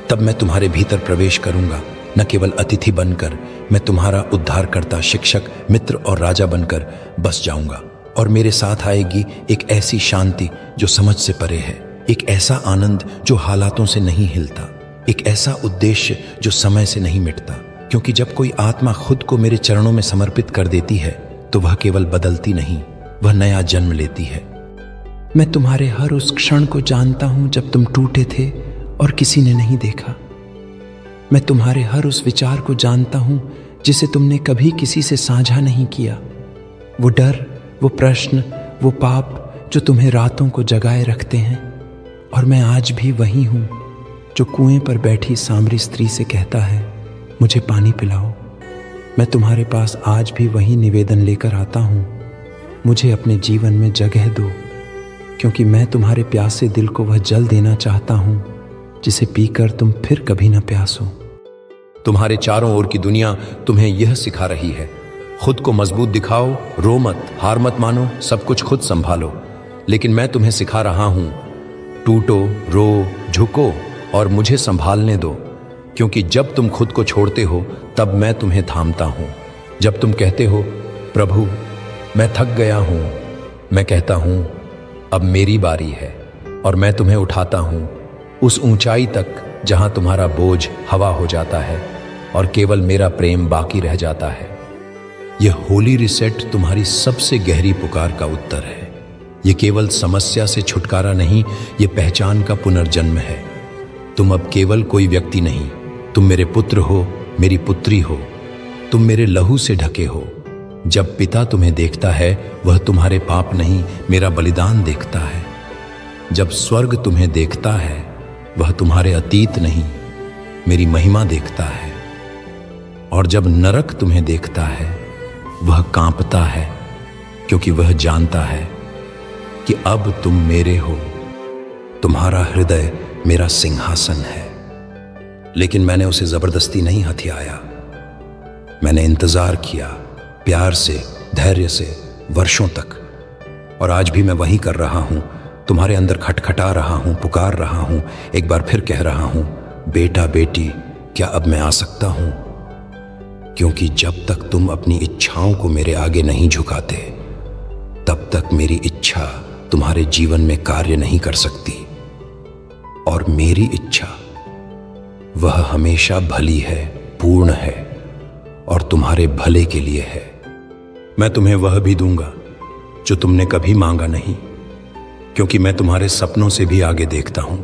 तब मैं तुम्हारे भीतर प्रवेश करूंगा। न केवल अतिथि बनकर, मैं तुम्हारा उद्धारकर्ता, शिक्षक, मित्र और राजा बनकर बस जाऊंगा। और मेरे साथ आएगी एक ऐसी शांति जो समझ से परे है, एक ऐसा आनंद जो हालातों से नहीं हिलता, एक ऐसा उद्देश्य जो समय से नहीं मिटता। क्योंकि जब कोई आत्मा खुद को मेरे चरणों में समर्पित कर देती है तो वह केवल बदलती नहीं, वह नया जन्म लेती है। मैं तुम्हारे हर उस क्षण को जानता हूं जब तुम टूटे थे और किसी ने नहीं देखा। मैं तुम्हारे हर उस विचार को जानता हूं जिसे तुमने कभी किसी से साझा नहीं किया। वो डर, वो प्रश्न, वो पाप जो तुम्हें रातों को जगाए रखते हैं। और मैं आज भी वही हूं जो कुएं पर बैठी सामरी स्त्री से कहता है, मुझे पानी पिलाओ। मैं तुम्हारे पास आज भी वही निवेदन लेकर आता हूं, मुझे अपने जीवन में जगह दो, क्योंकि मैं तुम्हारे प्यासे दिल को वह जल देना चाहता हूं जिसे पीकर तुम फिर कभी न प्यासो। तुम्हारे चारों ओर की दुनिया तुम्हें यह सिखा रही है, खुद को मजबूत दिखाओ, रो मत, हार मत मानो, सब कुछ खुद संभालो। लेकिन मैं तुम्हें सिखा रहा हूं, टूटो, रो, झुको और मुझे संभालने दो। क्योंकि जब तुम खुद को छोड़ते हो तब मैं तुम्हें थामता हूं। जब तुम कहते हो, प्रभु मैं थक गया हूं, मैं कहता हूं अब मेरी बारी है, और मैं तुम्हें उठाता हूं उस ऊंचाई तक जहां तुम्हारा बोझ हवा हो जाता है और केवल मेरा प्रेम बाकी रह जाता है। यह होली रिसेट तुम्हारी सबसे गहरी पुकार का उत्तर है। यह केवल समस्या से छुटकारा नहीं, यह पहचान का पुनर्जन्म है। तुम अब केवल कोई व्यक्ति नहीं, तुम मेरे पुत्र हो, मेरी पुत्री हो, तुम मेरे लहू से ढके हो। जब पिता तुम्हें देखता है वह तुम्हारे पाप नहीं, मेरा बलिदान देखता है। जब स्वर्ग तुम्हें देखता है वह तुम्हारे अतीत नहीं, मेरी महिमा देखता है। और जब नरक तुम्हें देखता है वह कांपता है, क्योंकि वह जानता है कि अब तुम मेरे हो। तुम्हारा हृदय मेरा सिंहासन है, लेकिन मैंने उसे जबरदस्ती नहीं हथियाया। मैंने इंतजार किया, प्यार से, धैर्य से, वर्षों तक। और आज भी मैं वही कर रहा हूं, तुम्हारे अंदर खटखटा रहा हूं, पुकार रहा हूं, एक बार फिर कह रहा हूं, बेटा बेटी क्या अब मैं आ सकता हूं? क्योंकि जब तक तुम अपनी इच्छाओं को मेरे आगे नहीं झुकाते, तब तक मेरी इच्छा तुम्हारे जीवन में कार्य नहीं कर सकती। और मेरी इच्छा वह हमेशा भली है, पूर्ण है और तुम्हारे भले के लिए है। मैं तुम्हें वह भी दूंगा जो तुमने कभी मांगा नहीं, क्योंकि मैं तुम्हारे सपनों से भी आगे देखता हूं।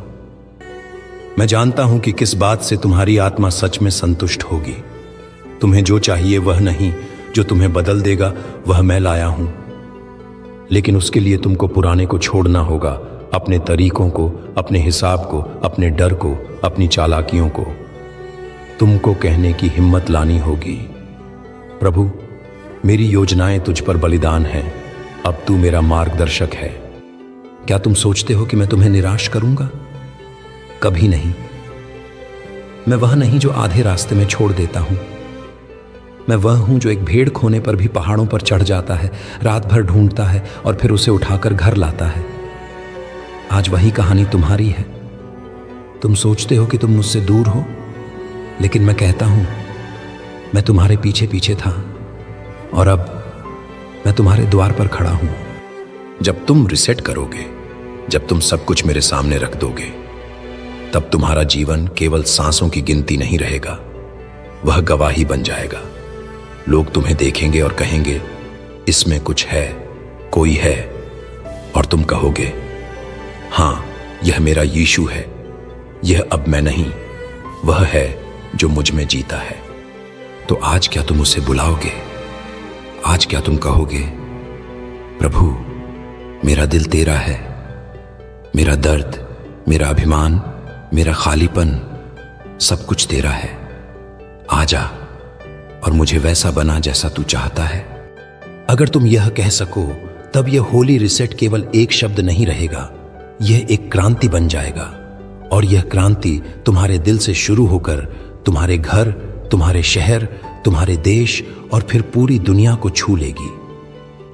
मैं जानता हूं कि किस बात से तुम्हारी आत्मा सच में संतुष्ट होगी। तुम्हें जो चाहिए वह नहीं, जो तुम्हें बदल देगा वह मैं लाया हूं। लेकिन उसके लिए तुमको पुराने को छोड़ना होगा, अपने तरीकों को, अपने हिसाब को, अपने डर को, अपनी चालाकियों को। तुमको कहने की हिम्मत लानी होगी, प्रभु मेरी योजनाएं तुझ पर बलिदान हैं, अब तू मेरा मार्गदर्शक है। क्या तुम सोचते हो कि मैं तुम्हें निराश करूंगा? कभी नहीं। मैं वह नहीं जो आधे रास्ते में छोड़ देता हूं। मैं वह हूं जो एक भेड़ खोने पर भी पहाड़ों पर चढ़ जाता है, रात भर ढूंढता है और फिर उसे उठाकर घर लाता है। आज वही कहानी तुम्हारी है। तुम सोचते हो कि तुम मुझसे दूर हो, लेकिन मैं कहता हूं मैं तुम्हारे पीछे पीछे था और अब मैं तुम्हारे द्वार पर खड़ा हूं। जब तुम रिसेट करोगे, जब तुम सब कुछ मेरे सामने रख दोगे, तब तुम्हारा जीवन केवल सांसों की गिनती नहीं रहेगा, वह गवाही बन जाएगा। लोग तुम्हें देखेंगे और कहेंगे इसमें कुछ है, कोई है, और तुम कहोगे हां यह मेरा यीशु है, यह अब मैं नहीं, वह है जो मुझ में जीता है। तो आज क्या तुम उसे बुलाओगे? आज क्या तुम कहोगे, प्रभु मेरा दिल तेरा है, मेरा दर्द, मेरा अभिमान, मेरा खालीपन, सब कुछ तेरा है। आजा और मुझे वैसा बना जैसा तू चाहता है। अगर तुम यह कह सको, तब यह होली रिसेट केवल एक शब्द नहीं रहेगा, यह एक क्रांति बन जाएगा। और यह क्रांति तुम्हारे दिल से शुरू होकर तुम्हारे घर, तुम्हारे शहर, तुम्हारे देश और फिर पूरी दुनिया को छू लेगी।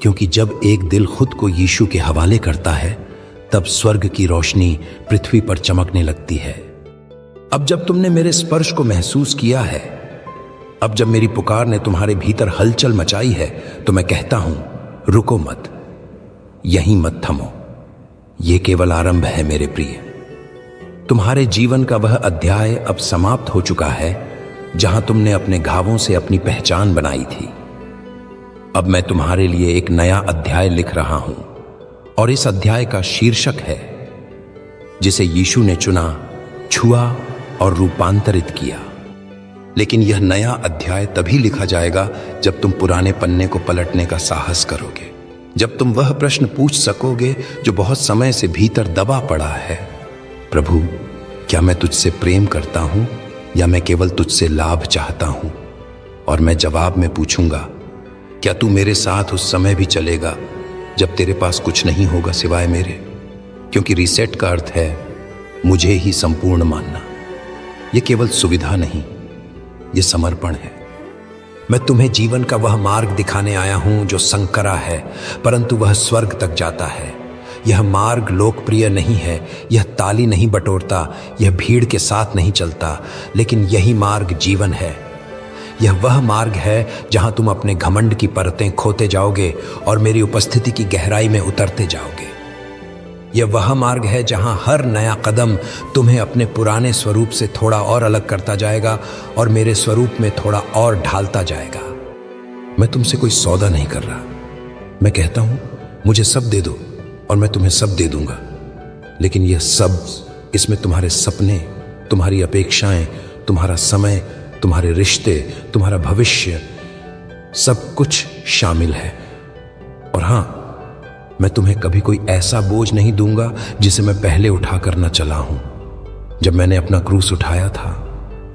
क्योंकि जब एक दिल खुद को यीशु के हवाले करता है, तब स्वर्ग की रोशनी पृथ्वी पर चमकने लगती है। अब जब तुमने मेरे स्पर्श को महसूस किया है, अब जब मेरी पुकार ने तुम्हारे भीतर हलचल मचाई है, तो मैं कहता हूं रुको मत, यहीं मत थमो। यह केवल आरंभ है मेरे प्रिय। तुम्हारे जीवन का वह अध्याय अब समाप्त हो चुका है जहां तुमने अपने घावों से अपनी पहचान बनाई थी। अब मैं तुम्हारे लिए एक नया अध्याय लिख रहा हूं और इस अध्याय का शीर्षक है जिसे यीशु ने चुना, छुआ और रूपांतरित किया। लेकिन यह नया अध्याय तभी लिखा जाएगा जब तुम पुराने पन्ने को पलटने का साहस करोगे, जब तुम वह प्रश्न पूछ सकोगे जो बहुत समय से भीतर दबा पड़ा है, प्रभु क्या मैं तुझसे प्रेम करता हूं या मैं केवल तुझसे लाभ चाहता हूं? और मैं जवाब में पूछूंगा, क्या तू मेरे साथ उस समय भी चलेगा जब तेरे पास कुछ नहीं होगा सिवाय मेरे? क्योंकि रीसेट का अर्थ है मुझे ही संपूर्ण मानना। यह केवल सुविधा नहीं, यह समर्पण है। मैं तुम्हें जीवन का वह मार्ग दिखाने आया हूं जो संकरा है, परंतु वह स्वर्ग तक जाता है। यह मार्ग लोकप्रिय नहीं है, यह ताली नहीं बटोरता, यह भीड़ के साथ नहीं चलता, लेकिन यही मार्ग जीवन है। यह वह मार्ग है जहां तुम अपने घमंड की परतें खोते जाओगे और मेरी उपस्थिति की गहराई में उतरते जाओगे। यह वह मार्ग है जहां हर नया कदम तुम्हें अपने पुराने स्वरूप से थोड़ा और अलग करता जाएगा और मेरे स्वरूप में थोड़ा और ढालता जाएगा। मैं तुमसे कोई सौदा नहीं कर रहा। मैं कहता हूं मुझे सब दे दो और मैं तुम्हें सब दे दूंगा। लेकिन यह सब, इसमें तुम्हारे सपने, तुम्हारी अपेक्षाएं, तुम्हारा समय, तुम्हारे रिश्ते, तुम्हारा भविष्य, सब कुछ शामिल है। और हां, मैं तुम्हें कभी कोई ऐसा बोझ नहीं दूंगा जिसे मैं पहले उठाकर न चला हूं। जब मैंने अपना क्रूस उठाया था,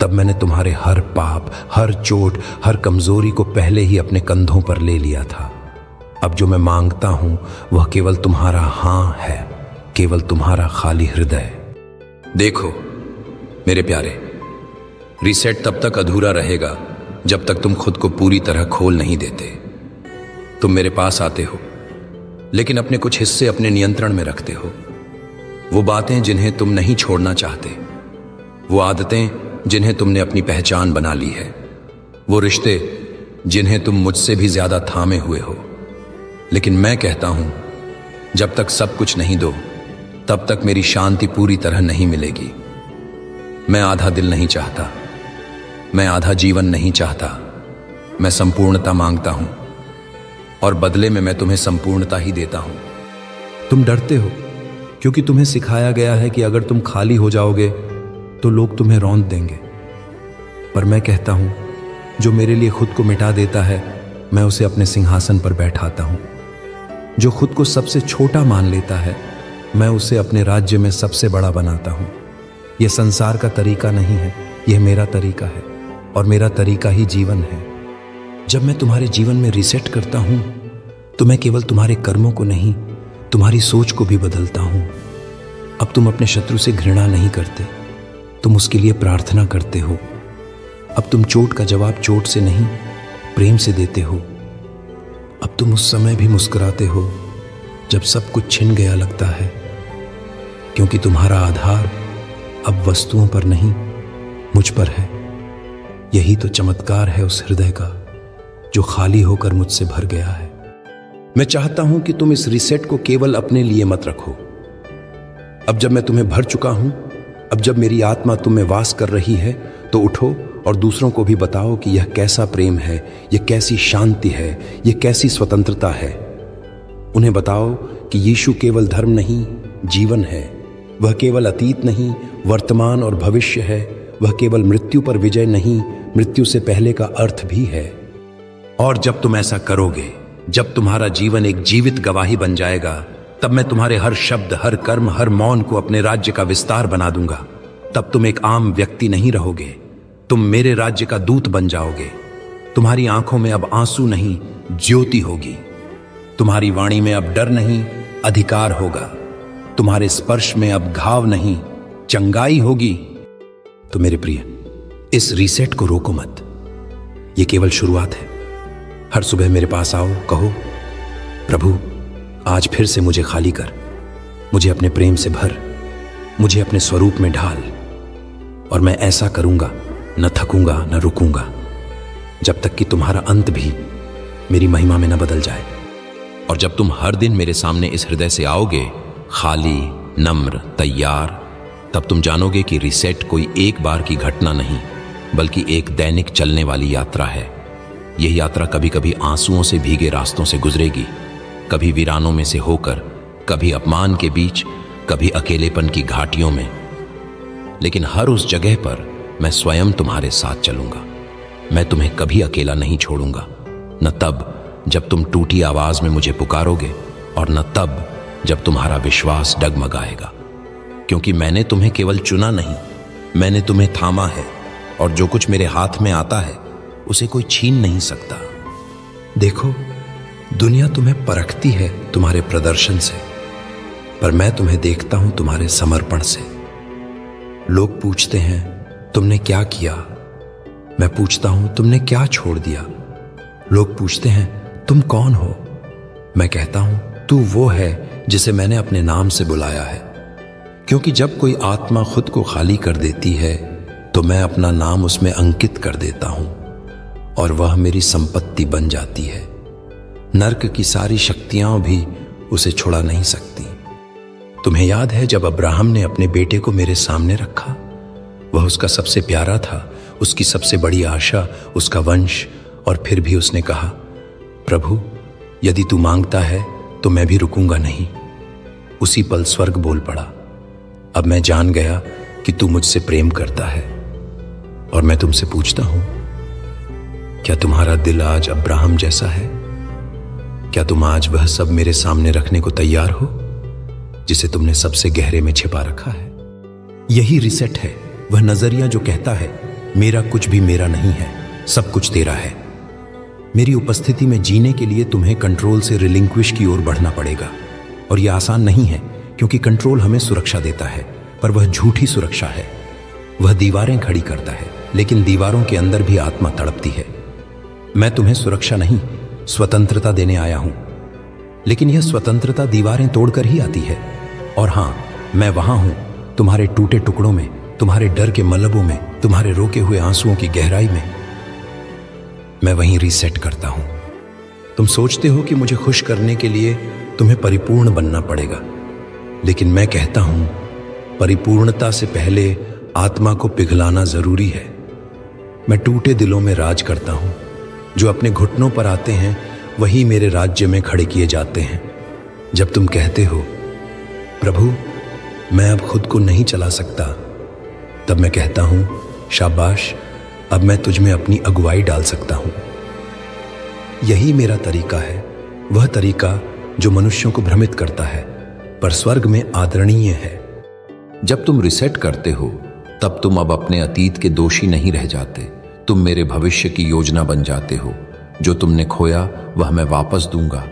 तब मैंने तुम्हारे हर पाप, हर चोट, हर कमजोरी को पहले ही अपने कंधों पर ले लिया था। अब जो मैं मांगता हूं वह केवल तुम्हारा हां है, केवल तुम्हारा खाली हृदय। देखो मेरे प्यारे, रीसेट तब तक अधूरा रहेगा जब तक तुम खुद को पूरी तरह खोल नहीं देते। तुम मेरे पास आते हो, लेकिन अपने कुछ हिस्से अपने नियंत्रण में रखते हो। वो बातें जिन्हें तुम नहीं छोड़ना चाहते, वो आदतें जिन्हें तुमने अपनी पहचान बना ली है, वो रिश्ते जिन्हें तुम मुझसे भी ज्यादा थामे हुए हो। लेकिन मैं कहता हूं, जब तक सब कुछ नहीं दो तब तक मेरी शांति पूरी तरह नहीं मिलेगी। मैं आधा दिल नहीं चाहता, मैं आधा जीवन नहीं चाहता, मैं संपूर्णता मांगता हूं और बदले में मैं तुम्हें संपूर्णता ही देता हूं। तुम डरते हो क्योंकि तुम्हें सिखाया गया है कि अगर तुम खाली हो जाओगे तो लोग तुम्हें रौंद देंगे। पर मैं कहता हूं, जो मेरे लिए खुद को मिटा देता है मैं उसे अपने सिंहासन पर बैठाता हूं। जो खुद को सबसे छोटा मान लेता है मैं उसे अपने राज्य में सबसे बड़ा बनाता हूं। यह संसार का तरीका नहीं है, यह मेरा तरीका है और मेरा तरीका ही जीवन है। जब मैं तुम्हारे जीवन में रीसेट करता हूं तो मैं केवल तुम्हारे कर्मों को नहीं, तुम्हारी सोच को भी बदलता हूं। अब तुम अपने शत्रु से घृणा नहीं करते, तुम उसके लिए प्रार्थना करते हो। अब तुम चोट का जवाब चोट से नहीं, प्रेम से देते हो। अब तुम उस समय भी मुस्कुराते हो जब सब कुछ छिन गया लगता है, क्योंकि तुम्हारा आधार अब वस्तुओं पर नहीं, मुझ पर है। यही तो चमत्कार है उस हृदय का जो खाली होकर मुझसे भर गया है। मैं चाहता हूं कि तुम इस रिसेट को केवल अपने लिए मत रखो। अब जब मैं तुम्हें भर चुका हूं, अब जब मेरी आत्मा तुम में वास कर रही है, तो उठो और दूसरों को भी बताओ कि यह कैसा प्रेम है, यह कैसी शांति है, यह कैसी स्वतंत्रता है। उन्हें बताओ कि यीशु केवल धर्म नहीं, जीवन है। वह केवल अतीत नहीं, वर्तमान और भविष्य है। वह केवल मृत्यु पर विजय नहीं, मृत्यु से पहले का अर्थ भी है। और जब तुम ऐसा करोगे, जब तुम्हारा जीवन एक जीवित गवाही बन जाएगा, तब मैं तुम्हारे हर शब्द, हर कर्म, हर मौन को अपने राज्य का विस्तार बना दूंगा। तब तुम एक आम व्यक्ति नहीं रहोगे, तुम मेरे राज्य का दूत बन जाओगे। तुम्हारी आंखों में अब आंसू नहीं, ज्योति होगी। तुम्हारी वाणी में अब डर नहीं, अधिकार होगा। तुम्हारे स्पर्श में अब घाव नहीं, चंगाई होगी। तो मेरे प्रिय, इस रीसेट को रोको मत, यह केवल शुरुआत है। हर सुबह मेरे पास आओ, कहो, प्रभु आज फिर से मुझे खाली कर, मुझे अपने प्रेम से भर, मुझे अपने स्वरूप में ढाल। और मैं ऐसा करूंगा, न थकूंगा न रुकूंगा, जब तक कि तुम्हारा अंत भी मेरी महिमा में न बदल जाए। और जब तुम हर दिन मेरे सामने इस हृदय से आओगे, खाली, नम्र, तैयार, तब तुम जानोगे कि रीसेट कोई एक बार की घटना नहीं, बल्कि एक दैनिक चलने वाली यात्रा है। यह यात्रा कभी कभी आंसुओं से भीगे रास्तों से गुजरेगी, कभी वीरानों में से होकर, कभी अपमान के बीच, कभी अकेलेपन की घाटियों में। लेकिन हर उस जगह पर मैं स्वयं तुम्हारे साथ चलूंगा। मैं तुम्हें कभी अकेला नहीं छोड़ूंगा, न तब जब तुम टूटी आवाज में मुझे पुकारोगे, और न तब जब तुम्हारा विश्वास डगमगाएगा। क्योंकि मैंने तुम्हें केवल चुना नहीं, मैंने तुम्हें थामा है, और जो कुछ मेरे हाथ में आता है उसे कोई छीन नहीं सकता। देखो, दुनिया तुम्हें परखती है तुम्हारे प्रदर्शन से, पर मैं तुम्हें देखता हूं तुम्हारे समर्पण से। लोग पूछते हैं तुमने क्या किया, मैं पूछता हूं तुमने क्या छोड़ दिया। लोग पूछते हैं तुम कौन हो, मैं कहता हूं तू वो है जिसे मैंने अपने नाम से बुलाया है। क्योंकि जब कोई आत्मा खुद को खाली कर देती है तो मैं अपना नाम उसमें अंकित कर देता हूं और वह मेरी संपत्ति बन जाती है। नर्क की सारी शक्तियां भी उसे छुड़ा नहीं सकती। तुम्हें याद है जब अब्राहम ने अपने बेटे को मेरे सामने रखा, वह उसका सबसे प्यारा था, उसकी सबसे बड़ी आशा, उसका वंश, और फिर भी उसने कहा, प्रभु यदि तू मांगता है तो मैं भी रुकूंगा नहीं। उसी पल स्वर्ग बोल पड़ा, अब मैं जान गया कि तू मुझसे प्रेम करता है। और मैं तुमसे पूछता हूं, क्या तुम्हारा दिल आज अब्राहम जैसा है? क्या तुम आज वह सब मेरे सामने रखने को तैयार हो जिसे तुमने सबसे गहरे में छिपा रखा है? यही रिसेट है, वह नजरिया जो कहता है मेरा कुछ भी मेरा नहीं है, सब कुछ तेरा है। मेरी उपस्थिति में जीने के लिए तुम्हें कंट्रोल से रिलिंक्विश की ओर बढ़ना पड़ेगा। और यह आसान नहीं है, क्योंकि कंट्रोल हमें सुरक्षा देता है, पर वह झूठी सुरक्षा है। वह दीवारें खड़ी करता है, लेकिन दीवारों के अंदर भी आत्मा तड़पती है। मैं तुम्हें सुरक्षा नहीं, स्वतंत्रता देने आया हूं। लेकिन यह स्वतंत्रता दीवारें तोड़कर ही आती है। और हां, मैं वहां हूं, तुम्हारे टूटे टुकड़ों में, तुम्हारे डर के मलबों में, तुम्हारे रोके हुए आंसुओं की गहराई में। मैं वहीं रीसेट करता हूं। तुम सोचते हो कि मुझे खुश करने के लिए तुम्हें परिपूर्ण बनना पड़ेगा, लेकिन मैं कहता हूं, परिपूर्णता से पहले आत्मा को पिघलाना जरूरी है। मैं टूटे दिलों में राज करता हूं। जो अपने घुटनों पर आते हैं वही मेरे राज्य में खड़े किए जाते हैं। जब तुम कहते हो, प्रभु मैं अब खुद को नहीं चला सकता, तब मैं कहता हूं, शाबाश, अब मैं तुझ में अपनी अगुवाई डाल सकता हूं। यही मेरा तरीका है, वह तरीका जो मनुष्यों को भ्रमित करता है पर स्वर्ग में आदरणीय है। जब तुम रिसेट करते हो तब तुम अब अपने अतीत के दोषी नहीं रह जाते। तुम मेरे भविष्य की योजना बन जाते हो। जो तुमने खोया वह मैं वापस दूंगा,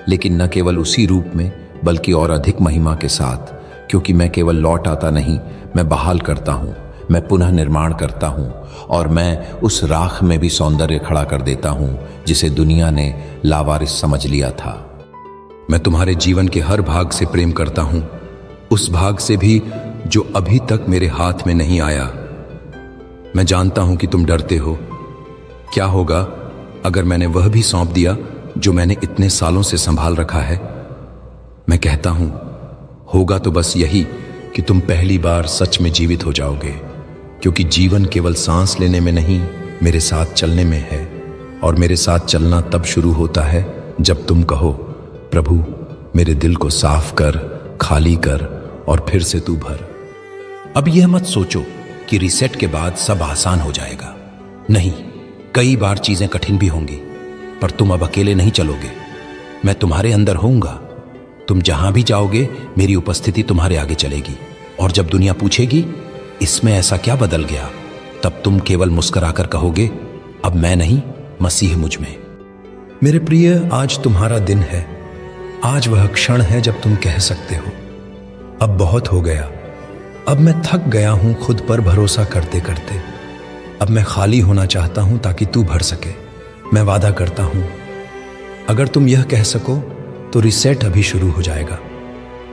लेकिन न केवल उसी रूप में बल्कि और अधिक महिमा के साथ, क्योंकि मैं केवल लौट आता नहीं, मैं बहाल करता हूं, मैं पुनः निर्माण करता हूं, और मैं उस राख में भी सौंदर्य खड़ा कर देता हूं जिसे दुनिया ने लावारिस समझ लिया था। मैं तुम्हारे जीवन के हर भाग से प्रेम करता हूं, उस भाग से भी जो अभी तक मेरे हाथ में नहीं आया। मैं जानता हूं कि तुम डरते हो, क्या होगा अगर मैंने वह भी सौंप दिया जो मैंने इतने सालों से संभाल रखा है। मैं कहता हूं, होगा तो बस यही कि तुम पहली बार सच में जीवित हो जाओगे, क्योंकि जीवन केवल सांस लेने में नहीं, मेरे साथ चलने में है। और मेरे साथ चलना तब शुरू होता है जब तुम कहो, प्रभु मेरे दिल को साफ कर, खाली कर और फिर से तू भर। अब यह मत सोचो कि रीसेट के बाद सब आसान हो जाएगा। नहीं, कई बार चीजें कठिन भी होंगी, पर तुम अब अकेले नहीं चलोगे। मैं तुम्हारे अंदर होऊंगा। तुम जहां भी जाओगे मेरी उपस्थिति तुम्हारे आगे चलेगी। और जब दुनिया पूछेगी इसमें ऐसा क्या बदल गया, तब तुम केवल मुस्कुराकर कहोगे, अब मैं नहीं, मसीह मुझ में। मेरे प्रिय, आज तुम्हारा दिन है। आज वह क्षण है जब तुम कह सकते हो, अब बहुत हो गया, अब मैं थक गया हूं खुद पर भरोसा करते करते। अब मैं खाली होना चाहता हूं ताकि तू भर सके। मैं वादा करता हूं, अगर तुम यह कह सको तो रीसेट अभी शुरू हो जाएगा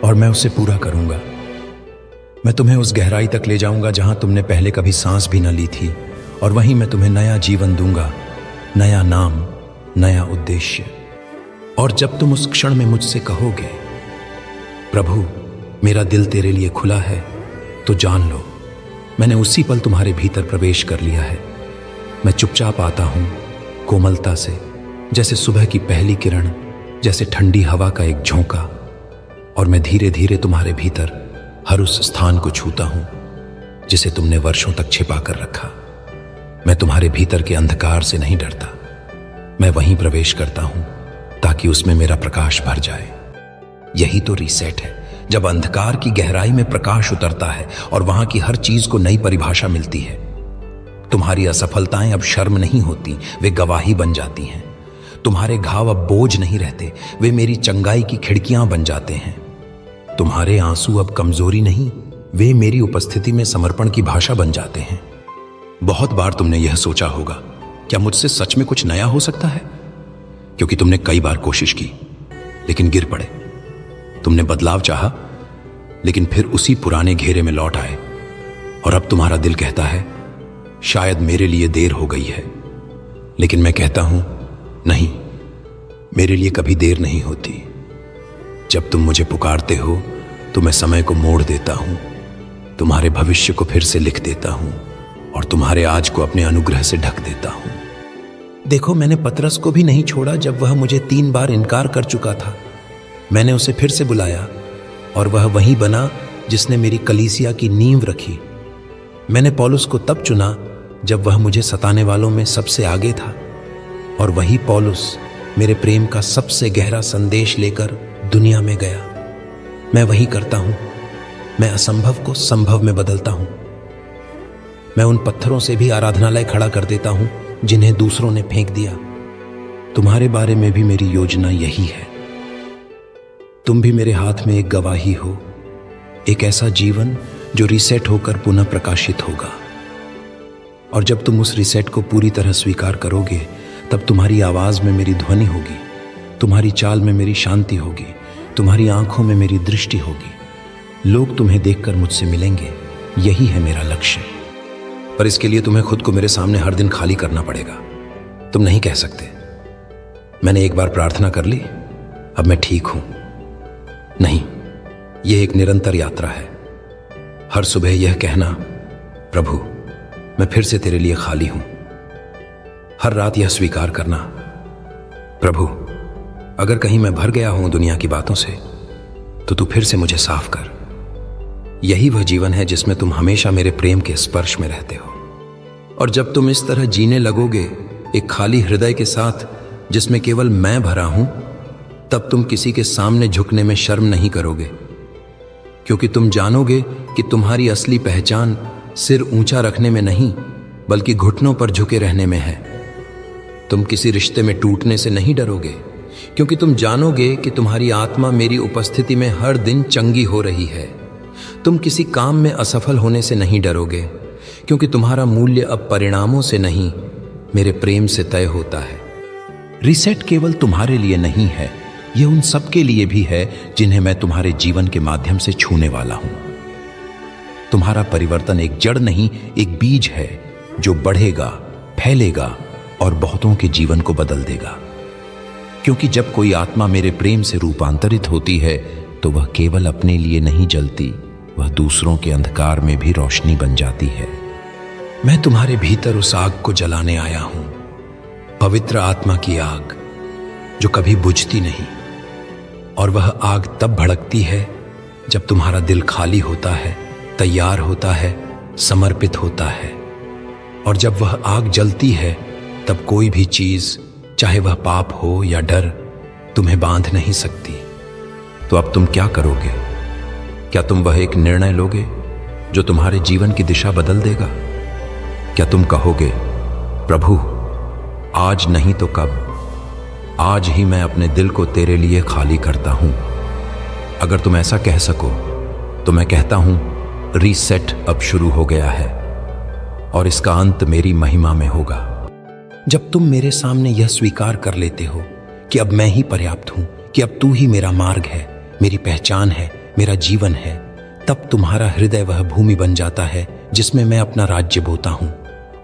और मैं उसे पूरा करूंगा। मैं तुम्हें उस गहराई तक ले जाऊंगा जहां तुमने पहले कभी सांस भी न ली थी, और वहीं मैं तुम्हें नया जीवन दूंगा, नया नाम, नया उद्देश्य। और जब तुम उस क्षण में मुझसे कहोगे, प्रभु मेरा दिल तेरे लिए खुला है, तो जान लो मैंने उसी पल तुम्हारे भीतर प्रवेश कर लिया है। मैं चुपचाप आता हूं, कोमलता से, जैसे सुबह की पहली किरण, जैसे ठंडी हवा का एक झोंका, और मैं धीरे धीरे तुम्हारे भीतर हर उस स्थान को छूता हूं जिसे तुमने वर्षों तक छिपा कर रखा। मैं तुम्हारे भीतर के अंधकार से नहीं डरता, मैं वहीं प्रवेश करता हूं ताकि उसमें मेरा प्रकाश भर जाए। यही तो रीसेट है, जब अंधकार की गहराई में प्रकाश उतरता है और वहां की हर चीज को नई परिभाषा मिलती है। तुम्हारी असफलताएं अब शर्म नहीं होती, वे गवाही बन जाती हैं। तुम्हारे घाव अब बोझ नहीं रहते, वे मेरी चंगाई की खिड़कियां बन जाते हैं। तुम्हारे आंसू अब कमजोरी नहीं, वे मेरी उपस्थिति में समर्पण की भाषा बन जाते हैं। बहुत बार तुमने यह सोचा होगा, क्या मुझसे सच में कुछ नया हो सकता है? क्योंकि तुमने कई बार कोशिश की लेकिन गिर पड़े। तुमने बदलाव चाहा लेकिन फिर उसी पुराने घेरे में लौट आए। और अब तुम्हारा दिल कहता है, शायद मेरे लिए देर हो गई है। लेकिन मैं कहता हूं, नहीं, मेरे लिए कभी देर नहीं होती। जब तुम मुझे पुकारते हो तो मैं समय को मोड़ देता हूं, तुम्हारे भविष्य को फिर से लिख देता हूं और तुम्हारे आज को अपने अनुग्रह से ढक देता हूं। देखो, मैंने पतरस को भी नहीं छोड़ा जब वह मुझे 3 बार इनकार कर चुका था। मैंने उसे फिर से बुलाया और वह वही बना जिसने मेरी कलीसिया की नींव रखी। मैंने पौलुस को तब चुना जब वह मुझे सताने वालों में सबसे आगे था, और वही पौलुस मेरे प्रेम का सबसे गहरा संदेश लेकर दुनिया में गया। मैं वही करता हूं, मैं असंभव को संभव में बदलता हूं। मैं उन पत्थरों से भी आराधनालय खड़ा कर देता हूं जिन्हें दूसरों ने फेंक दिया। तुम्हारे बारे में भी मेरी योजना यही है। तुम भी मेरे हाथ में एक गवाही हो, एक ऐसा जीवन जो रीसेट होकर पुनः प्रकाशित होगा। और जब तुम उस रीसेट को पूरी तरह स्वीकार करोगे, तब तुम्हारी आवाज में मेरी ध्वनि होगी। तुम्हारी चाल में मेरी शांति होगी, तुम्हारी आंखों में मेरी दृष्टि होगी। लोग तुम्हें देखकर मुझसे मिलेंगे, यही है मेरा लक्ष्य। पर इसके लिए तुम्हें खुद को मेरे सामने हर दिन खाली करना पड़ेगा। तुम नहीं कह सकते मैंने एक बार प्रार्थना कर ली, अब मैं ठीक हूं। नहीं, यह एक निरंतर यात्रा है। हर सुबह यह कहना, प्रभु मैं फिर से तेरे लिए खाली हूं। हर रात यह स्वीकार करना, प्रभु अगर कहीं मैं भर गया हूं दुनिया की बातों से तो तू फिर से मुझे साफ कर। यही वह जीवन है जिसमें तुम हमेशा मेरे प्रेम के स्पर्श में रहते हो। और जब तुम इस तरह जीने लगोगे, एक खाली हृदय के साथ जिसमें केवल मैं भरा हूं, तब तुम किसी के सामने झुकने में शर्म नहीं करोगे, क्योंकि तुम जानोगे कि तुम्हारी असली पहचान सिर ऊंचा रखने में नहीं बल्कि घुटनों पर झुके रहने में है। तुम किसी रिश्ते में टूटने से नहीं डरोगे, क्योंकि तुम जानोगे कि तुम्हारी आत्मा मेरी उपस्थिति में हर दिन चंगी हो रही है। तुम किसी काम में असफल होने से नहीं डरोगे, क्योंकि तुम्हारा मूल्य अब परिणामों से नहीं मेरे प्रेम से तय होता है। रिसेट केवल तुम्हारे लिए नहीं है, यह उन सबके लिए भी है जिन्हें मैं तुम्हारे जीवन के माध्यम से छूने वाला हूं। तुम्हारा परिवर्तन एक जड़ नहीं, एक बीज है जो बढ़ेगा, फैलेगा और बहुतों के जीवन को बदल देगा। क्योंकि जब कोई आत्मा मेरे प्रेम से रूपांतरित होती है तो वह केवल अपने लिए नहीं जलती, वह दूसरों के अंधकार में भी रोशनी बन जाती है। मैं तुम्हारे भीतर उस आग को जलाने आया हूं, पवित्र आत्मा की आग जो कभी बुझती नहीं। और वह आग तब भड़कती है जब तुम्हारा दिल खाली होता है, तैयार होता है, समर्पित होता है। और जब वह आग जलती है तब कोई भी चीज, चाहे वह पाप हो या डर, तुम्हें बांध नहीं सकती। तो अब तुम क्या करोगे? क्या तुम वह एक निर्णय लोगे जो तुम्हारे जीवन की दिशा बदल देगा? क्या तुम कहोगे, प्रभु आज नहीं तो कब, आज ही मैं अपने दिल को तेरे लिए खाली करता हूं? अगर तुम ऐसा कह सको तो मैं कहता हूं, रीसेट अब शुरू हो गया है और इसका अंत मेरी महिमा में होगा। जब तुम मेरे सामने यह स्वीकार कर लेते हो कि अब मैं ही पर्याप्त हूं, कि अब तू ही मेरा मार्ग है, मेरी पहचान है, मेरा जीवन है, तब तुम्हारा हृदय वह भूमि बन जाता है जिसमें मैं अपना राज्य बोता हूं।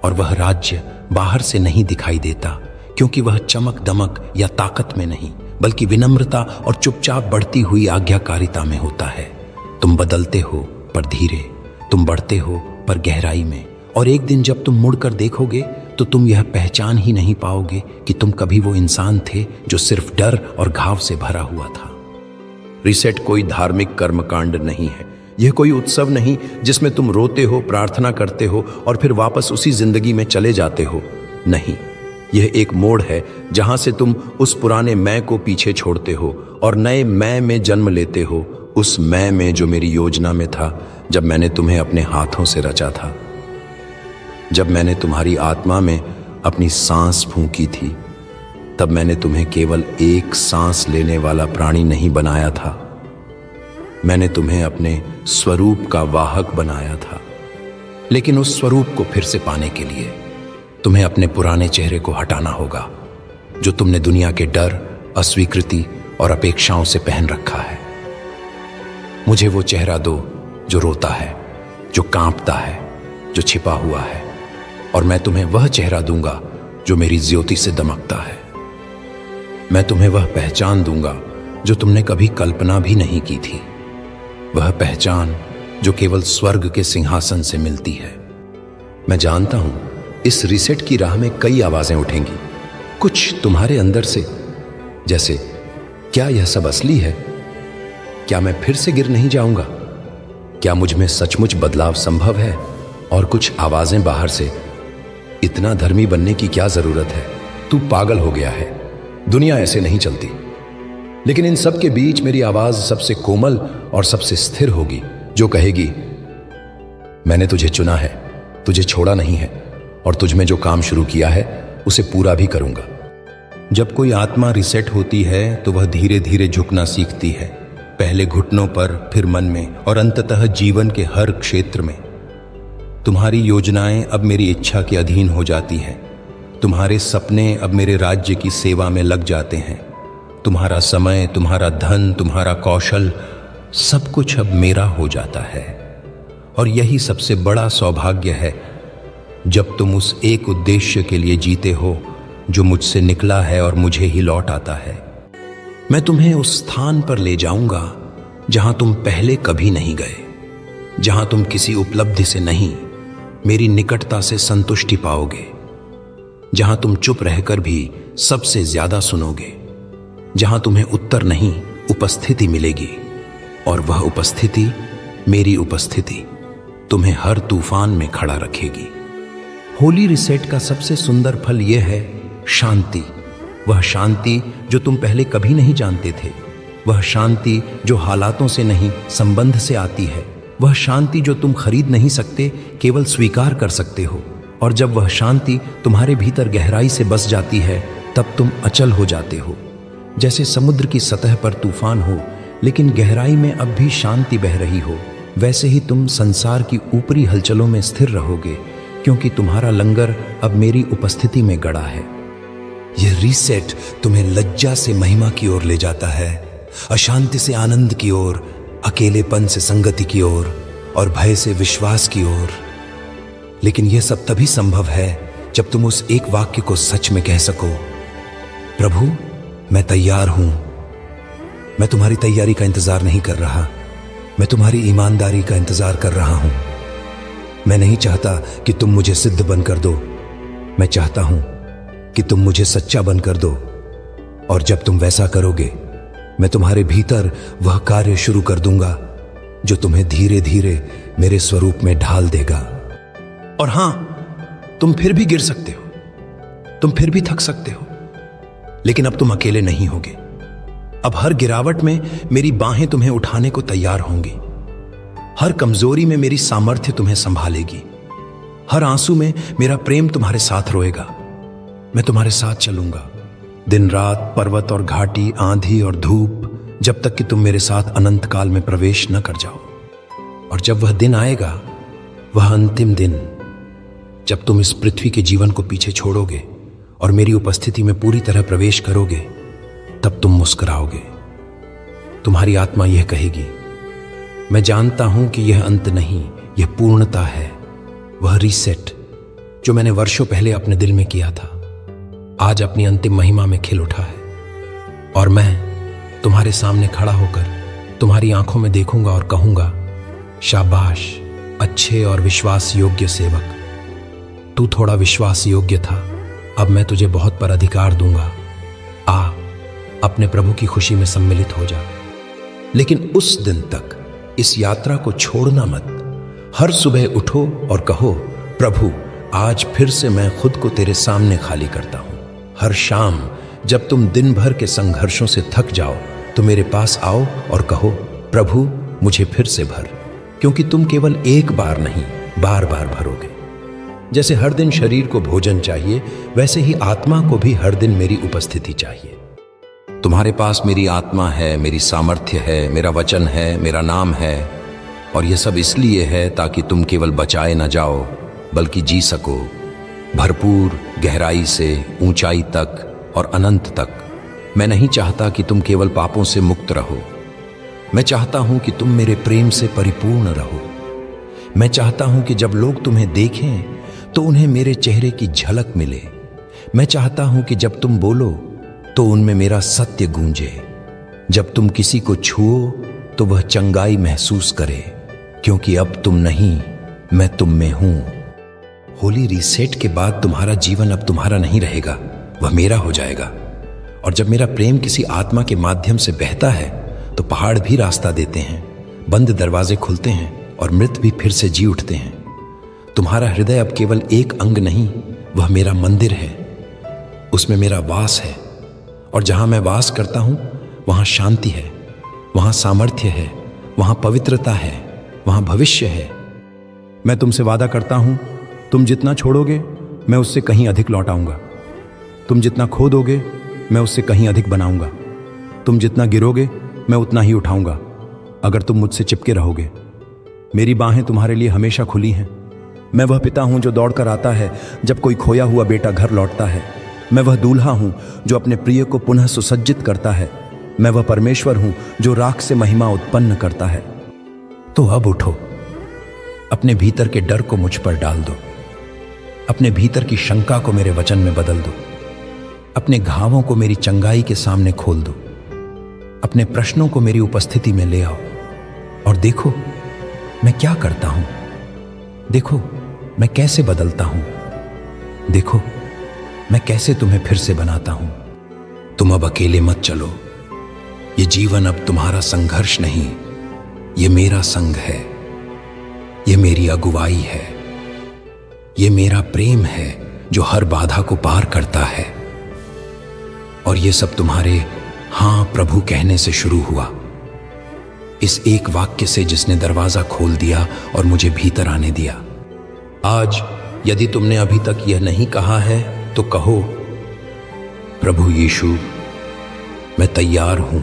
और वह राज्य बाहर से नहीं दिखाई देता, क्योंकि वह चमक दमक या ताकत में नहीं बल्कि विनम्रता और चुपचाप बढ़ती हुई आज्ञाकारिता में होता है। तुम बदलते हो पर धीरे, तुम बढ़ते हो पर गहराई में। और एक दिन जब तुम मुड़कर देखोगे तो तुम यह पहचान ही नहीं पाओगे कि तुम कभी वो इंसान थे जो सिर्फ डर और घाव से भरा हुआ था। रिसेट कोई धार्मिक कर्मकांड नहीं है, यह कोई उत्सव नहीं जिसमें तुम रोते हो, प्रार्थना करते हो और फिर वापस उसी जिंदगी में चले जाते हो। नहीं, यह एक मोड़ है जहां से तुम उस पुराने मैं को पीछे छोड़ते हो और नए मैं में जन्म लेते हो, उस मैं में जो मेरी योजना में था जब मैंने तुम्हें अपने हाथों से रचा था। जब मैंने तुम्हारी आत्मा में अपनी सांस फूंकी थी, तब मैंने तुम्हें केवल एक सांस लेने वाला प्राणी नहीं बनाया था, मैंने तुम्हें अपने स्वरूप का वाहक बनाया था। लेकिन उस स्वरूप को फिर से पाने के लिए तुम्हें अपने पुराने चेहरे को हटाना होगा, जो तुमने दुनिया के डर, अस्वीकृति और अपेक्षाओं से पहन रखा है। मुझे वो चेहरा दो जो रोता है, जो कांपता है, जो छिपा हुआ है, और मैं तुम्हें वह चेहरा दूंगा जो मेरी ज्योति से दमकता है। मैं तुम्हें वह पहचान दूंगा जो तुमने कभी कल्पना भी नहीं की थी, वह पहचान जो केवल स्वर्ग के सिंहासन से मिलती है। मैं जानता हूं इस रिसेट की राह में कई आवाजें उठेंगी, कुछ तुम्हारे अंदर से, जैसे क्या यह सब असली है? क्या मैं फिर से गिर नहीं जाऊंगा? क्या मुझ में सचमुच बदलाव संभव है? और कुछ आवाजें बाहर से, इतना धर्मी बनने की क्या जरूरत है, तू पागल हो गया है, दुनिया ऐसे नहीं चलती। लेकिन इन सब के बीच मेरी आवाज सबसे कोमल और सबसे स्थिर होगी, जो कहेगी, मैंने तुझे चुना है, तुझे छोड़ा नहीं है, और तुझ में जो काम शुरू किया है उसे पूरा भी करूंगा। जब कोई आत्मा रिसेट होती है तो वह धीरे धीरे झुकना सीखती है, पहले घुटनों पर, फिर मन में और अंततः जीवन के हर क्षेत्र में। तुम्हारी योजनाएं अब मेरी इच्छा के अधीन हो जाती हैं, तुम्हारे सपने अब मेरे राज्य की सेवा में लग जाते हैं, तुम्हारा समय, तुम्हारा धन, तुम्हारा कौशल, सब कुछ अब मेरा हो जाता है। और यही सबसे बड़ा सौभाग्य है जब तुम उस एक उद्देश्य के लिए जीते हो जो मुझसे निकला है और मुझे ही लौट आता है। मैं तुम्हें उस स्थान पर ले जाऊंगा जहां तुम पहले कभी नहीं गए, जहां तुम किसी उपलब्धि से नहीं, मेरी निकटता से संतुष्टि पाओगे, जहां तुम चुप रहकर भी सबसे ज्यादा सुनोगे, जहां तुम्हें उत्तर नहीं उपस्थिति मिलेगी, और वह उपस्थिति, मेरी उपस्थिति, तुम्हें हर तूफान में खड़ा रखेगी। होली रिसेट का सबसे सुंदर फल यह है शांति। वह शांति जो तुम पहले कभी नहीं जानते थे, वह शांति जो हालातों से नहीं संबंध से आती है, वह शांति जो तुम खरीद नहीं सकते, केवल स्वीकार कर सकते हो। और जब वह शांति तुम्हारे भीतर गहराई से बस जाती है, तब तुम अचल हो जाते हो। जैसे समुद्र की सतह पर तूफान हो लेकिन गहराई में अब भी शांति बह रही हो, वैसे ही तुम संसार की ऊपरी हलचलों में स्थिर रहोगे, क्योंकि तुम्हारा लंगर अब मेरी उपस्थिति में गड़ा है। यह रीसेट तुम्हें लज्जा से महिमा की ओर ले जाता है, अशांति से आनंद की ओर, अकेलेपन से संगति की ओर, और भय से विश्वास की ओर। लेकिन यह सब तभी संभव है जब तुम उस एक वाक्य को सच में कह सको, प्रभु मैं तैयार हूं। मैं तुम्हारी तैयारी का इंतजार नहीं कर रहा, मैं तुम्हारी ईमानदारी का इंतजार कर रहा हूं। मैं नहीं चाहता कि तुम मुझे सिद्ध बनकर दो, मैं चाहता हूं कि तुम मुझे सच्चा बनकर दो। और जब तुम वैसा करोगे, मैं तुम्हारे भीतर वह कार्य शुरू कर दूंगा जो तुम्हें धीरे धीरे मेरे स्वरूप में ढाल देगा। और हां, तुम फिर भी गिर सकते हो, तुम फिर भी थक सकते हो, लेकिन अब तुम अकेले नहीं होगे। अब हर गिरावट में मेरी बाहें तुम्हें उठाने को तैयार होंगी, हर कमजोरी में मेरी सामर्थ्य तुम्हें संभालेगी, हर आंसू में मेरा प्रेम तुम्हारे साथ रोएगा। मैं तुम्हारे साथ चलूंगा, दिन रात, पर्वत और घाटी, आंधी और धूप, जब तक कि तुम मेरे साथ अनंत काल में प्रवेश न कर जाओ। और जब वह दिन आएगा, वह अंतिम दिन, जब तुम इस पृथ्वी के जीवन को पीछे छोड़ोगे और मेरी उपस्थिति में पूरी तरह प्रवेश करोगे, तब तुम मुस्कुराओगे। तुम्हारी आत्मा यह कहेगी, मैं जानता हूं कि यह अंत नहीं, यह पूर्णता है। वह रीसेट जो मैंने वर्षों पहले अपने दिल में किया था, आज अपनी अंतिम महिमा में खिल उठा है। और मैं तुम्हारे सामने खड़ा होकर तुम्हारी आंखों में देखूंगा और कहूंगा, शाबाश अच्छे और विश्वास योग्य सेवक, तू थोड़ा विश्वास योग्य था, अब मैं तुझे बहुत पर अधिकार दूंगा। आ, अपने प्रभु की खुशी में सम्मिलित हो जा। लेकिन उस दिन तक इस यात्रा को छोड़ना मत। हर सुबह उठो और कहो, प्रभु आज फिर से मैं खुद को तेरे सामने खाली करता हूं। हर शाम जब तुम दिन भर के संघर्षों से थक जाओ, तो मेरे पास आओ और कहो, प्रभु मुझे फिर से भर, क्योंकि तुम केवल एक बार नहीं, बार बार भरोगे। जैसे हर दिन शरीर को भोजन चाहिए, वैसे ही आत्मा को भी हर दिन मेरी उपस्थिति चाहिए। तुम्हारे पास मेरी आत्मा है, मेरी सामर्थ्य है, मेरा वचन है, मेरा नाम है, और यह सब इसलिए है ताकि तुम केवल बचाए न जाओ, बल्कि जी सको, भरपूर, गहराई से ऊंचाई तक और अनंत तक। मैं नहीं चाहता कि तुम केवल पापों से मुक्त रहो, मैं चाहता हूं कि तुम मेरे प्रेम से परिपूर्ण रहो। मैं चाहता हूं कि जब लोग तुम्हें देखें तो उन्हें मेरे चेहरे की झलक मिले। मैं चाहता हूं कि जब तुम बोलो तो उनमें मेरा सत्य गूंजे। जब तुम किसी को छुओ तो वह चंगाई महसूस करे, क्योंकि अब तुम नहीं, मैं तुम में हूं। होली रीसेट के बाद तुम्हारा जीवन अब तुम्हारा नहीं रहेगा, वह मेरा हो जाएगा। और जब मेरा प्रेम किसी आत्मा के माध्यम से बहता है, तो पहाड़ भी रास्ता देते हैं, बंद दरवाजे खुलते हैं और मृत भी फिर से जी उठते हैं। तुम्हारा हृदय अब केवल एक अंग नहीं, वह मेरा मंदिर है, उसमें मेरा वास है। और जहां मैं वास करता हूं, वहां शांति है, वहां सामर्थ्य है, वहां पवित्रता है, वहां भविष्य है। मैं तुमसे वादा करता हूं, तुम जितना छोड़ोगे मैं उससे कहीं अधिक लौटाऊंगा। तुम जितना खो दोगे मैं उससे कहीं अधिक बनाऊंगा। तुम जितना गिरोगे मैं उतना ही उठाऊंगा, अगर तुम मुझसे चिपके रहोगे। मेरी बाहें तुम्हारे लिए हमेशा खुली हैं। मैं वह पिता हूं जो दौड़कर आता है जब कोई खोया हुआ बेटा घर लौटता है। मैं वह दूल्हा हूं जो अपने प्रिय को पुनः सुसज्जित करता है। मैं वह परमेश्वर हूं जो राख से महिमा उत्पन्न करता है। तो अब उठो, अपने भीतर के डर को मुझ पर डाल दो, अपने भीतर की शंका को मेरे वचन में बदल दो, अपने घावों को मेरी चंगाई के सामने खोल दो, अपने प्रश्नों को मेरी उपस्थिति में ले आओ और देखो मैं क्या करता हूं, देखो मैं कैसे बदलता हूं, देखो मैं कैसे तुम्हें फिर से बनाता हूं। तुम अब अकेले मत चलो। ये जीवन अब तुम्हारा संघर्ष नहीं, ये मेरा संग है, ये मेरी अगुवाई है, ये मेरा प्रेम है जो हर बाधा को पार करता है। और ये सब तुम्हारे हां प्रभु कहने से शुरू हुआ, इस एक वाक्य से जिसने दरवाजा खोल दिया और मुझे भीतर आने दिया। आज यदि तुमने अभी तक यह नहीं कहा है तो कहो, प्रभु यीशु मैं तैयार हूं,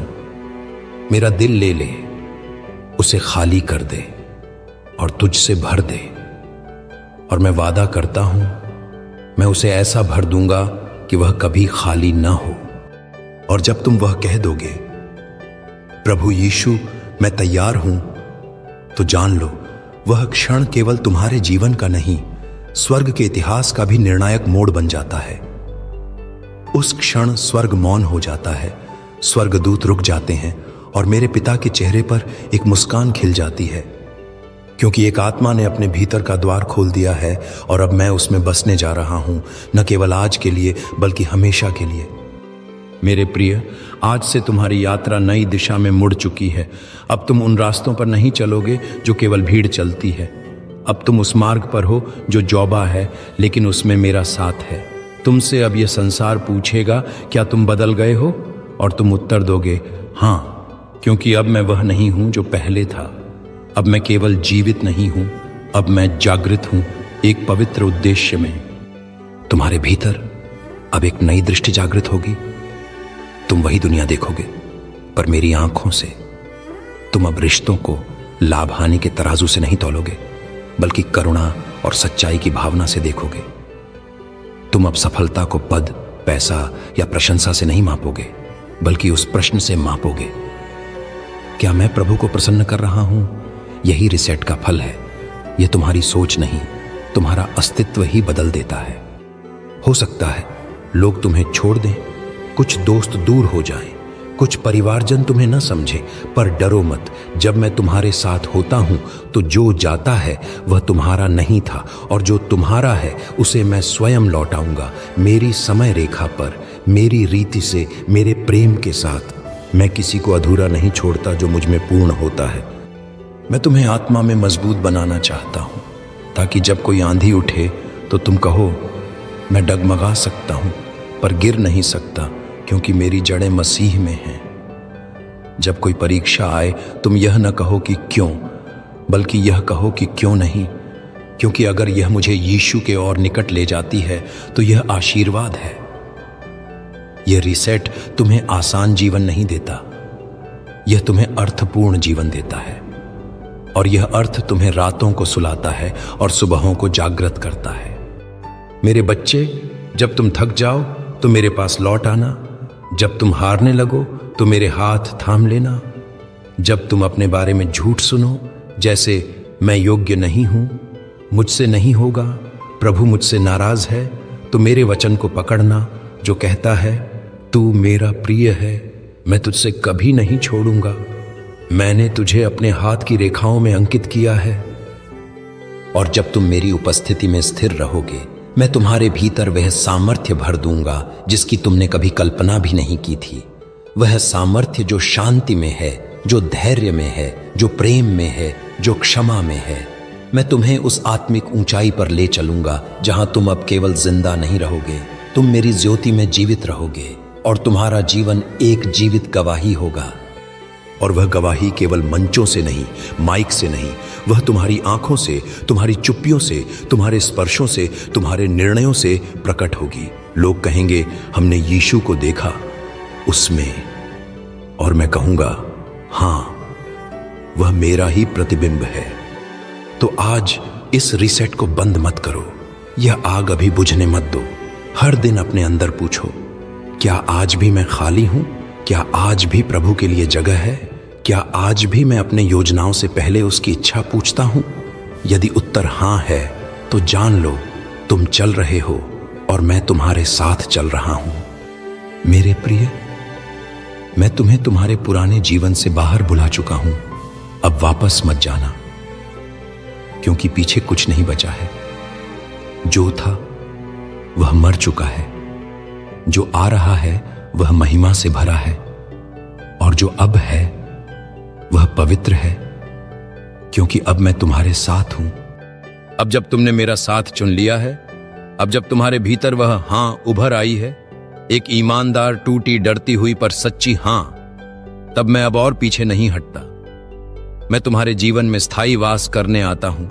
मेरा दिल ले ले, उसे खाली कर दे और तुझसे भर दे। और मैं वादा करता हूं मैं उसे ऐसा भर दूंगा कि वह कभी खाली ना हो। और जब तुम वह कह दोगे, प्रभु यीशु मैं तैयार हूं, तो जान लो वह क्षण केवल तुम्हारे जीवन का नहीं, स्वर्ग के इतिहास का भी निर्णायक मोड़ बन जाता है। उस क्षण स्वर्ग मौन हो जाता है, स्वर्गदूत रुक जाते हैं और मेरे पिता के चेहरे पर एक मुस्कान खिल जाती है, क्योंकि एक आत्मा ने अपने भीतर का द्वार खोल दिया है और अब मैं उसमें बसने जा रहा हूं, न केवल आज के लिए बल्कि हमेशा के लिए। मेरे प्रिय, आज से तुम्हारी यात्रा नई दिशा में मुड़ चुकी है। अब तुम उन रास्तों पर नहीं चलोगे जो केवल भीड़ चलती है। अब तुम उस मार्ग पर हो जो जौबा है, लेकिन उसमें मेरा साथ है। तुमसे अब यह संसार पूछेगा, क्या तुम बदल गए हो? और तुम उत्तर दोगे, हाँ, क्योंकि अब मैं वह नहीं हूं जो पहले था। अब मैं केवल जीवित नहीं हूं, अब मैं जागृत हूं एक पवित्र उद्देश्य में। तुम्हारे भीतर अब एक नई दृष्टि जागृत होगी। तुम वही दुनिया देखोगे, पर मेरी आंखों से। तुम अब रिश्तों को लाभ हानि के तराजू से नहीं तौलोगे, बल्कि करुणा और सच्चाई की भावना से देखोगे। तुम अब सफलता को पद, पैसा या प्रशंसा से नहीं मापोगे, बल्कि उस प्रश्न से मापोगे, क्या मैं प्रभु को प्रसन्न कर रहा हूं? यही रिसेट का फल है। यह तुम्हारी सोच नहीं, तुम्हारा अस्तित्व ही बदल देता है। हो सकता है लोग तुम्हें छोड़ दें, कुछ दोस्त दूर हो जाएं, कुछ परिवारजन तुम्हें न समझे, पर डरो मत। जब मैं तुम्हारे साथ होता हूं तो जो जाता है वह तुम्हारा नहीं था, और जो तुम्हारा है उसे मैं स्वयं लौटाऊंगा, मेरी समय रेखा पर, मेरी रीति से, मेरे प्रेम के साथ। मैं किसी को अधूरा नहीं छोड़ता जो मुझ में पूर्ण होता है। मैं तुम्हें आत्मा में मजबूत बनाना चाहता हूं, ताकि जब कोई आंधी उठे तो तुम कहो, मैं डगमगा सकता हूं पर गिर नहीं सकता, क्योंकि मेरी जड़ें मसीह में हैं। जब कोई परीक्षा आए तुम यह न कहो कि क्यों, बल्कि यह कहो कि क्यों नहीं, क्योंकि अगर यह मुझे यीशु के और निकट ले जाती है तो यह आशीर्वाद है। यह रिसेट तुम्हें आसान जीवन नहीं देता, यह तुम्हें अर्थपूर्ण जीवन देता है। और यह अर्थ तुम्हें रातों को सुलाता है और सुबहों को जागृत करता है। मेरे बच्चे, जब तुम थक जाओ तो मेरे पास लौट आना। जब तुम हारने लगो तो मेरे हाथ थाम लेना। जब तुम अपने बारे में झूठ सुनो, जैसे मैं योग्य नहीं हूं, मुझसे नहीं होगा, प्रभु मुझसे नाराज है, तो मेरे वचन को पकड़ना जो कहता है, तू मेरा प्रिय है, मैं तुझसे कभी नहीं छोड़ूंगा, मैंने तुझे अपने हाथ की रेखाओं में अंकित किया है। और जब तुम मेरी उपस्थिति में स्थिर रहोगे, मैं तुम्हारे भीतर वह सामर्थ्य भर दूंगा जिसकी तुमने कभी कल्पना भी नहीं की थी। वह सामर्थ्य जो शांति में है, जो धैर्य में है, जो प्रेम में है, जो क्षमा में है। मैं तुम्हें उस आत्मिक ऊंचाई पर ले चलूंगा जहां तुम अब केवल जिंदा नहीं रहोगे, तुम मेरी ज्योति में जीवित रहोगे, और तुम्हारा जीवन एक जीवित गवाही होगा। और वह गवाही केवल मंचों से नहीं, माइक से नहीं, वह तुम्हारी आंखों से, तुम्हारी चुप्पियों से, तुम्हारे स्पर्शों से, तुम्हारे निर्णयों से प्रकट होगी। लोग कहेंगे, हमने यीशु को देखा उसमें, और मैं कहूंगा, हां, वह मेरा ही प्रतिबिंब है। तो आज इस रिसेट को बंद मत करो, यह आग अभी बुझने मत दो। हर दिन अपने अंदर पूछो, क्या आज भी मैं खाली हूं? क्या आज भी प्रभु के लिए जगह है? क्या आज भी मैं अपने योजनाओं से पहले उसकी इच्छा पूछता हूं? यदि उत्तर हां है तो जान लो तुम चल रहे हो और मैं तुम्हारे साथ चल रहा हूं। मेरे प्रिय, मैं तुम्हें तुम्हारे पुराने जीवन से बाहर बुला चुका हूं। अब वापस मत जाना, क्योंकि पीछे कुछ नहीं बचा है। जो था वह मर चुका है, जो आ रहा है वह महिमा से भरा है, और जो अब है वह पवित्र है, क्योंकि अब मैं तुम्हारे साथ हूं। अब जब तुमने मेरा साथ चुन लिया है, अब जब तुम्हारे भीतर वह हां उभर आई है, एक ईमानदार, टूटी, डरती हुई पर सच्ची हां, तब मैं अब और पीछे नहीं हटता। मैं तुम्हारे जीवन में स्थायी वास करने आता हूं,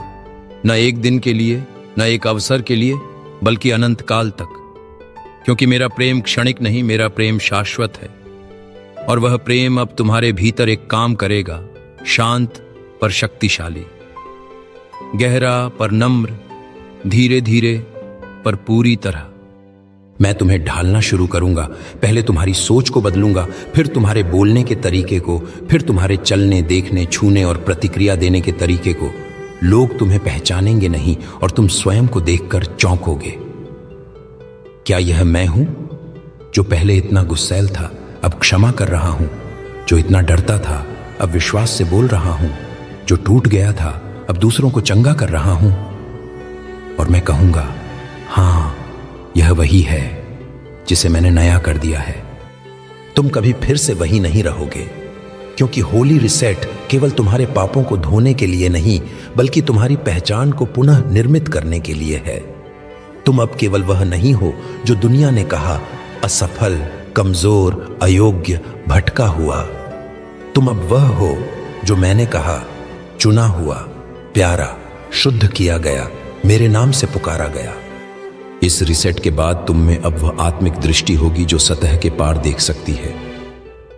न एक दिन के लिए, न एक अवसर के लिए, बल्कि अनंत काल तक, क्योंकि मेरा प्रेम क्षणिक नहीं, मेरा प्रेम शाश्वत है। और वह प्रेम अब तुम्हारे भीतर एक काम करेगा, शांत पर शक्तिशाली, गहरा पर नम्र, धीरे धीरे पर पूरी तरह। मैं तुम्हें ढालना शुरू करूंगा। पहले तुम्हारी सोच को बदलूंगा, फिर तुम्हारे बोलने के तरीके को, फिर तुम्हारे चलने, देखने, छूने और प्रतिक्रिया देने के तरीके को। लोग तुम्हें पहचानेंगे नहीं और तुम स्वयं को देखकर चौंकोगे। क्या यह मैं हूं जो पहले इतना गुस्सैल था, अब क्षमा कर रहा हूं? जो इतना डरता था, अब विश्वास से बोल रहा हूं? जो टूट गया था, अब दूसरों को चंगा कर रहा हूं? और मैं कहूंगा, हां, यह वही है जिसे मैंने नया कर दिया है। तुम कभी फिर से वही नहीं रहोगे, क्योंकि होली रिसेट केवल तुम्हारे पापों को धोने के लिए नहीं, बल्कि तुम्हारी पहचान को पुनः निर्मित करने के लिए है। तुम अब केवल वह नहीं हो जो दुनिया ने कहा असफल, कमजोर, अयोग्य, भटका हुआ। तुम अब वह हो जो मैंने कहा चुना हुआ, प्यारा, शुद्ध किया गया, मेरे नाम से पुकारा गया। इस रिसेट के बाद तुम में अब वह आत्मिक दृष्टि होगी जो सतह के पार देख सकती है।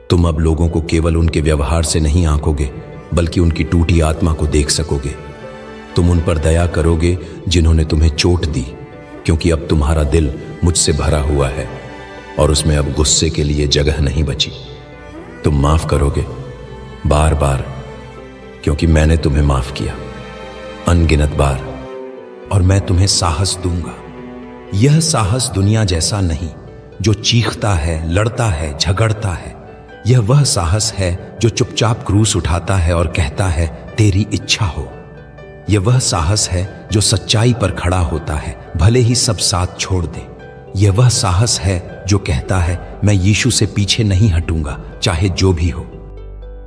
तुम अब लोगों को केवल उनके व्यवहार से नहीं आंकोगे, बल्कि उनकी टूटी आत्मा को देख सकोगे। तुम उन पर दया करोगे जिन्होंने तुम्हें चोट दी, क्योंकि अब तुम्हारा दिल मुझसे भरा हुआ है और उसमें अब गुस्से के लिए जगह नहीं बची। तुम माफ करोगे बार बार, क्योंकि मैंने तुम्हें माफ किया अनगिनत बार, और मैं तुम्हें साहस दूंगा। यह साहस दुनिया जैसा नहीं, जो चीखता है, लड़ता है, झगड़ता है। यह वह साहस है जो चुपचाप क्रूस उठाता है और कहता है तेरी इच्छा हो। यह वह साहस है जो सच्चाई पर खड़ा होता है, भले ही सब साथ छोड़ दे। यह वह साहस है जो कहता है मैं यीशु से पीछे नहीं हटूंगा, चाहे जो भी हो।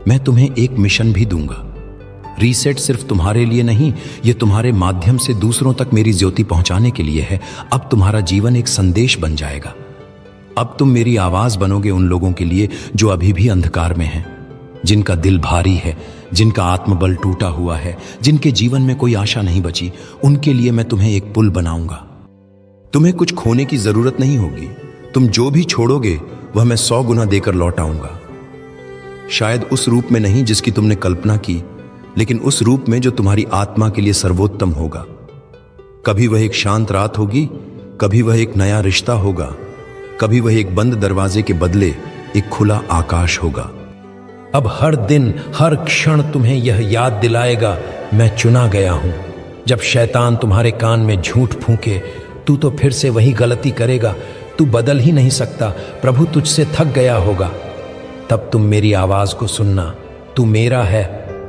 मैं तुम्हें एक मिशन भी दूंगा। रीसेट सिर्फ तुम्हारे लिए नहीं, यह तुम्हारे माध्यम से दूसरों तक मेरी ज्योति पहुंचाने के लिए है। अब तुम्हारा जीवन एक संदेश बन जाएगा। अब तुम मेरी आवाज बनोगे उन लोगों के लिए जो अभी भी अंधकार में हैं, जिनका दिल भारी है, जिनका आत्मबल टूटा हुआ है, जिनके जीवन में कोई आशा नहीं बची। उनके लिए मैं तुम्हें एक पुल बनाऊंगा। तुम्हें कुछ खोने की जरूरत नहीं होगी। तुम जो भी छोड़ोगे वह मैं 100 गुना देकर लौट आऊंगा। शायद उस रूप में नहीं जिसकी तुमने कल्पना की, लेकिन उस रूप में जो तुम्हारी आत्मा के लिए सर्वोत्तम होगा। कभी वह एक शांत रात होगी, कभी वह एक नया रिश्ता होगा, कभी वह एक बंद दरवाजे के बदले एक खुला आकाश होगा। अब हर दिन, हर क्षण तुम्हें यह याद दिलाएगा मैं चुना गया हूं। जब शैतान तुम्हारे कान में झूठ फूंके, तू तो फिर से वही गलती करेगा, तू बदल ही नहीं सकता, प्रभु तुझसे थक गया होगा, तब तुम मेरी आवाज को सुनना। तू मेरा है,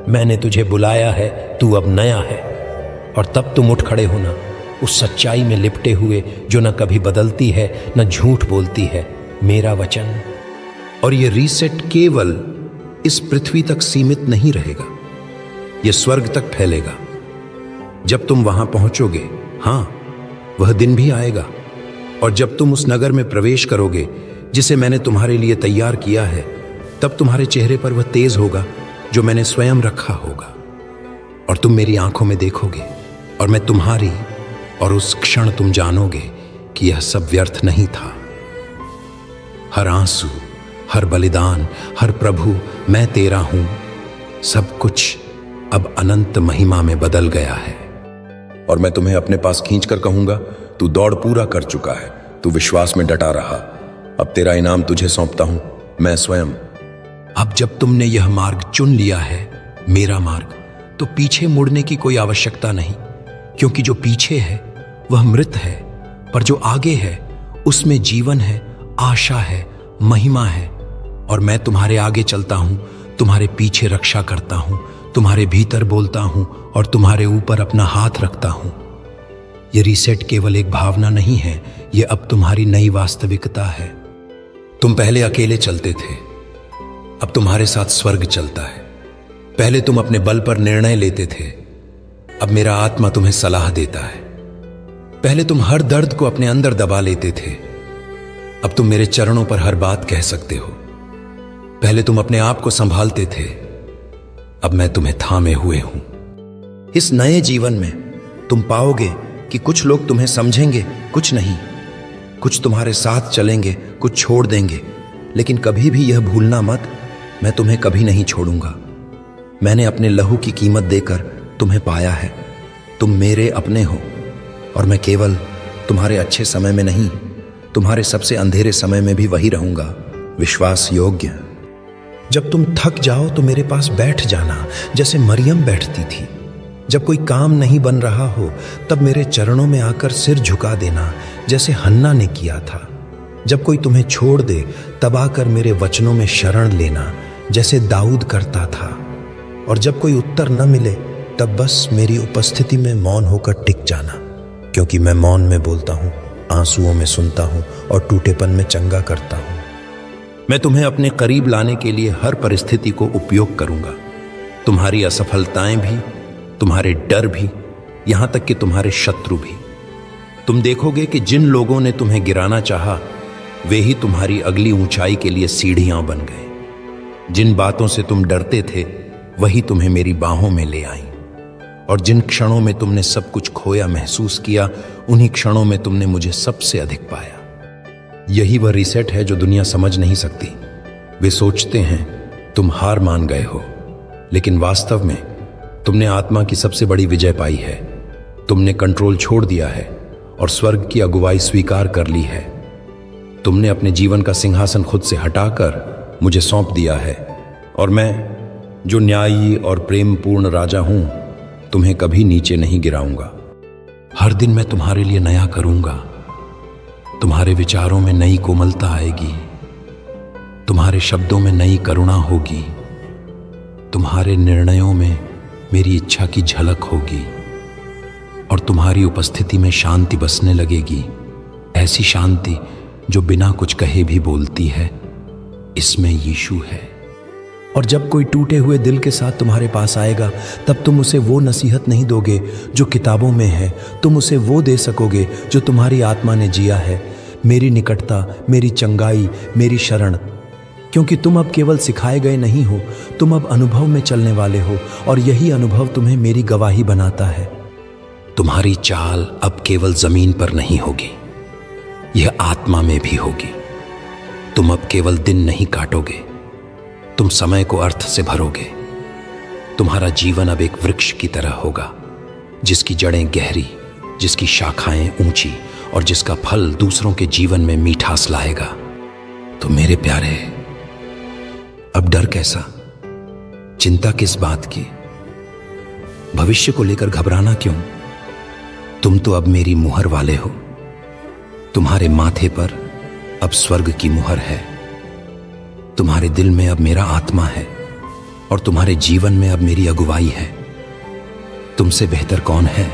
मैंने तुझे बुलाया है, तू अब नया है। और तब तुम उठ खड़े होना उस सच्चाई में लिपटे हुए जो न कभी बदलती है, न झूठ बोलती है, मेरा वचन। और ये रीसेट केवल इस पृथ्वी तक सीमित नहीं रहेगा, यह स्वर्ग तक फैलेगा। जब तुम वहां पहुंचोगे, हां, वह दिन भी आएगा, और जब तुम उस नगर में प्रवेश करोगे जिसे मैंने तुम्हारे लिए तैयार किया है, तब तुम्हारे चेहरे पर वह तेज होगा जो मैंने स्वयं रखा होगा। और तुम मेरी आंखों में देखोगे और मैं तुम्हारी, और उस क्षण तुम जानोगे कि यह सब व्यर्थ नहीं था। हर आंसू, हर बलिदान, हर प्रभु मैं तेरा हूं, सब कुछ अब अनंत महिमा में बदल गया है। और मैं तुम्हें अपने पास खींचकर कहूंगा, तू दौड़ पूरा कर चुका है, तू विश्वास में डटा रहा। अब तेरा इनाम तुझे सौंपता हूं, मैं स्वयं। अब जब तुमने यह मार्ग चुन लिया है, मेरा मार्ग, तो पीछे मुड़ने की कोई आवश्यकता नहीं, क्योंकि जो पीछे है वह मृत है, पर जो आगे है उसमें जीवन है, आशा है, महिमा है। और मैं तुम्हारे आगे चलता हूं, तुम्हारे पीछे रक्षा करता हूं, तुम्हारे भीतर बोलता हूं और तुम्हारे ऊपर अपना हाथ रखता हूं। यह रीसेट केवल एक भावना नहीं है, यह अब तुम्हारी नई वास्तविकता है। तुम पहले अकेले चलते थे, अब तुम्हारे साथ स्वर्ग चलता है। पहले तुम अपने बल पर निर्णय लेते थे, अब मेरा आत्मा तुम्हें सलाह देता है। पहले तुम हर दर्द को अपने अंदर दबा लेते थे, अब तुम मेरे चरणों पर हर बात कह सकते हो। पहले तुम अपने आप को संभालते थे, अब मैं तुम्हें थामे हुए हूं। इस नए जीवन में तुम पाओगे कि कुछ लोग तुम्हें समझेंगे, कुछ नहीं। कुछ तुम्हारे साथ चलेंगे, कुछ छोड़ देंगे, लेकिन कभी भी यह भूलना मत, मैं तुम्हें कभी नहीं छोड़ूंगा। मैंने अपने लहू की कीमत देकर तुम्हें पाया है। तुम मेरे अपने हो, और मैं केवल तुम्हारे अच्छे समय में नहीं, तुम्हारे सबसे अंधेरे समय में भी वही रहूंगा, विश्वास योग्य। जब तुम थक जाओ तो मेरे पास बैठ जाना, जैसे मरियम बैठती थी। जब कोई काम नहीं बन रहा हो तब मेरे चरणों में आकर सिर झुका देना, जैसे हन्ना ने किया था। जब कोई तुम्हें छोड़ दे तब आकर मेरे वचनों में शरण लेना, जैसे दाऊद करता था। और जब कोई उत्तर न मिले तब बस मेरी उपस्थिति में मौन होकर टिक जाना, क्योंकि मैं मौन में बोलता हूँ, आंसुओं में सुनता हूँ और टूटेपन में चंगा करता हूँ। मैं तुम्हें अपने करीब लाने के लिए हर परिस्थिति को उपयोग करूंगा, तुम्हारी असफलताएं भी, तुम्हारे डर भी, यहां तक कि तुम्हारे शत्रु भी। तुम देखोगे कि जिन लोगों ने तुम्हें गिराना चाहा, वे ही तुम्हारी अगली ऊंचाई के लिए सीढ़ियां बन गए। जिन बातों से तुम डरते थे, वही तुम्हें मेरी बाहों में ले आईं। और जिन क्षणों में तुमने सब कुछ खोया महसूस किया, उन्हीं क्षणों में तुमने मुझे सबसे अधिक पाया। यही वह रीसेट है जो दुनिया समझ नहीं सकती। वे सोचते हैं तुम हार मान गए हो, लेकिन वास्तव में तुमने आत्मा की सबसे बड़ी विजय पाई है। तुमने कंट्रोल छोड़ दिया है और स्वर्ग की अगुवाई स्वीकार कर ली है। तुमने अपने जीवन का सिंहासन खुद से हटाकर मुझे सौंप दिया है, और मैं जो न्यायी और प्रेम पूर्ण राजा हूं, तुम्हें कभी नीचे नहीं गिराऊंगा। हर दिन मैं तुम्हारे लिए नया करूंगा। तुम्हारे विचारों में नई कोमलता आएगी, तुम्हारे शब्दों में नई करुणा होगी, तुम्हारे निर्णयों में मेरी इच्छा की झलक होगी, और तुम्हारी उपस्थिति में शांति बसने लगेगी। ऐसी शांति जो बिना कुछ कहे भी बोलती है, इसमें यीशु है। और जब कोई टूटे हुए दिल के साथ तुम्हारे पास आएगा, तब तुम उसे वो नसीहत नहीं दोगे जो किताबों में है, तुम उसे वो दे सकोगे जो तुम्हारी आत्मा ने जिया है। मेरी निकटता, मेरी चंगाई, मेरी शरण। क्योंकि तुम अब केवल सिखाए गए नहीं हो, तुम अब अनुभव में चलने वाले हो, और यही अनुभव तुम्हें मेरी गवाही बनाता है। तुम्हारी चाल अब केवल जमीन पर नहीं होगी, यह आत्मा में भी होगी। तुम अब केवल दिन नहीं काटोगे, तुम समय को अर्थ से भरोगे। तुम्हारा जीवन अब एक वृक्ष की तरह होगा, जिसकी जड़ें गहरी, जिसकी शाखाएं ऊंची, और जिसका फल दूसरों के जीवन में मीठास लाएगा। तो मेरे प्यारे, अब डर कैसा, चिंता किस बात की, भविष्य को लेकर घबराना क्यों? तुम तो अब मेरी मुहर वाले हो। तुम्हारे माथे पर अब स्वर्ग की मुहर है, तुम्हारे दिल में अब मेरा आत्मा है, और तुम्हारे जीवन में अब मेरी अगुवाई है। तुमसे बेहतर कौन है?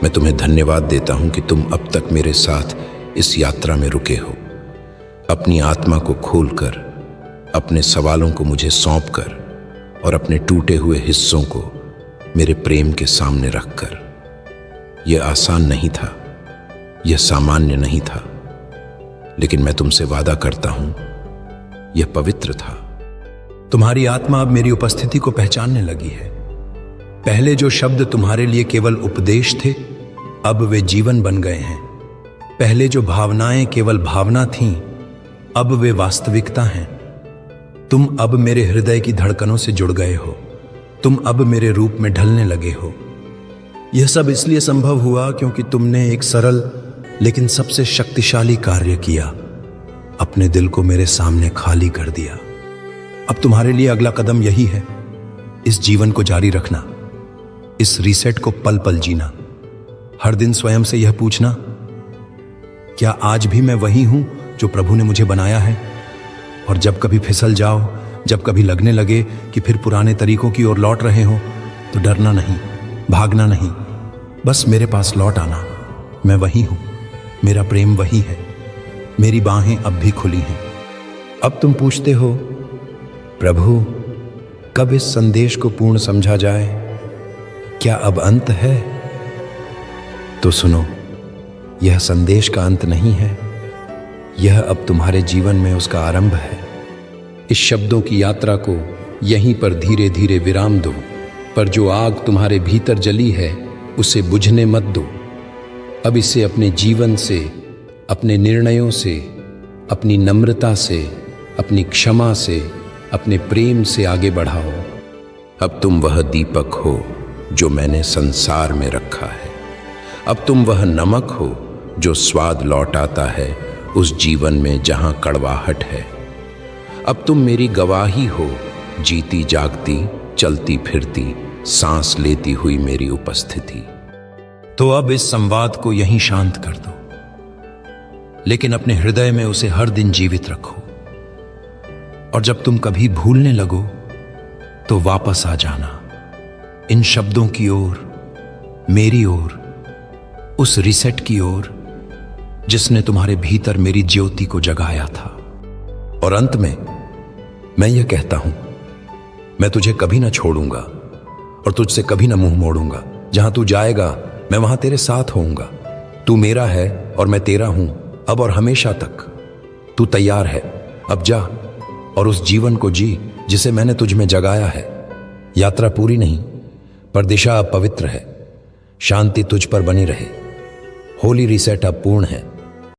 मैं तुम्हें धन्यवाद देता हूं कि तुम अब तक मेरे साथ इस यात्रा में रुके हो, अपनी आत्मा को खोलकर, अपने सवालों को मुझे सौंपकर, और अपने टूटे हुए हिस्सों को मेरे प्रेम के सामने रखकर। यह आसान नहीं था, यह सामान्य नहीं था, लेकिन मैं तुमसे वादा करता हूं, यह पवित्र था। तुम्हारी आत्मा अब मेरी उपस्थिति को पहचानने लगी है। पहले जो शब्द तुम्हारे लिए केवल उपदेश थे, अब वे जीवन बन गए हैं। पहले जो भावनाएं केवल भावना थीं, अब वे वास्तविकता हैं। तुम अब मेरे हृदय की धड़कनों से जुड़ गए हो। तुम अब मेरे रूप में ढलने लगे हो। यह सब इसलिए संभव हुआ क्योंकि तुमने एक सरल लेकिन सबसे शक्तिशाली कार्य किया, अपने दिल को मेरे सामने खाली कर दिया। अब तुम्हारे लिए अगला कदम यही है, इस जीवन को जारी रखना, इस रीसेट को पल पल जीना। हर दिन स्वयं से यह पूछना, क्या आज भी मैं वही हूं जो प्रभु ने मुझे बनाया है? और जब कभी फिसल जाओ, जब कभी लगने लगे कि फिर पुराने तरीकों की ओर लौट रहे हो, तो डरना नहीं, भागना नहीं, बस मेरे पास लौट आना। मैं वही हूं, मेरा प्रेम वही है, मेरी बाहें अब भी खुली हैं। अब तुम पूछते हो, प्रभु कब इस संदेश को पूर्ण समझा जाए? क्या अब अंत है? तो सुनो, यह संदेश का अंत नहीं है, यह अब तुम्हारे जीवन में उसका आरंभ है। इस शब्दों की यात्रा को यहीं पर धीरे धीरे विराम दो, पर जो आग तुम्हारे भीतर जली है उसे बुझने मत दो। अब इसे अपने जीवन से, अपने निर्णयों से, अपनी नम्रता से, अपनी क्षमा से, अपने प्रेम से आगे बढ़ाओ। अब तुम वह दीपक हो जो मैंने संसार में रखा है। अब तुम वह नमक हो जो स्वाद लौटाता है उस जीवन में जहां कड़वाहट है। अब तुम मेरी गवाही हो, जीती जागती, चलती फिरती, सांस लेती हुई मेरी उपस्थिति। तो अब इस संवाद को यहीं शांत कर दो, लेकिन अपने हृदय में उसे हर दिन जीवित रखो। और जब तुम कभी भूलने लगो तो वापस आ जाना इन शब्दों की ओर, मेरी ओर, उस रिसेट की ओर जिसने तुम्हारे भीतर मेरी ज्योति को जगाया था। और अंत में मैं यह कहता हूं, मैं तुझे कभी ना छोड़ूंगा और तुझसे कभी ना मुंह मोड़ूंगा। जहां तू जाएगा मैं वहां तेरे साथ होऊंगा। तू मेरा है और मैं तेरा हूं, अब और हमेशा तक। तू तैयार है? अब जा और उस जीवन को जी जिसे मैंने तुझ में जगाया है। यात्रा पूरी नहीं, पर दिशा अब पवित्र है। शांति तुझ पर बनी रहे। होली रीसेट अब पूर्ण है।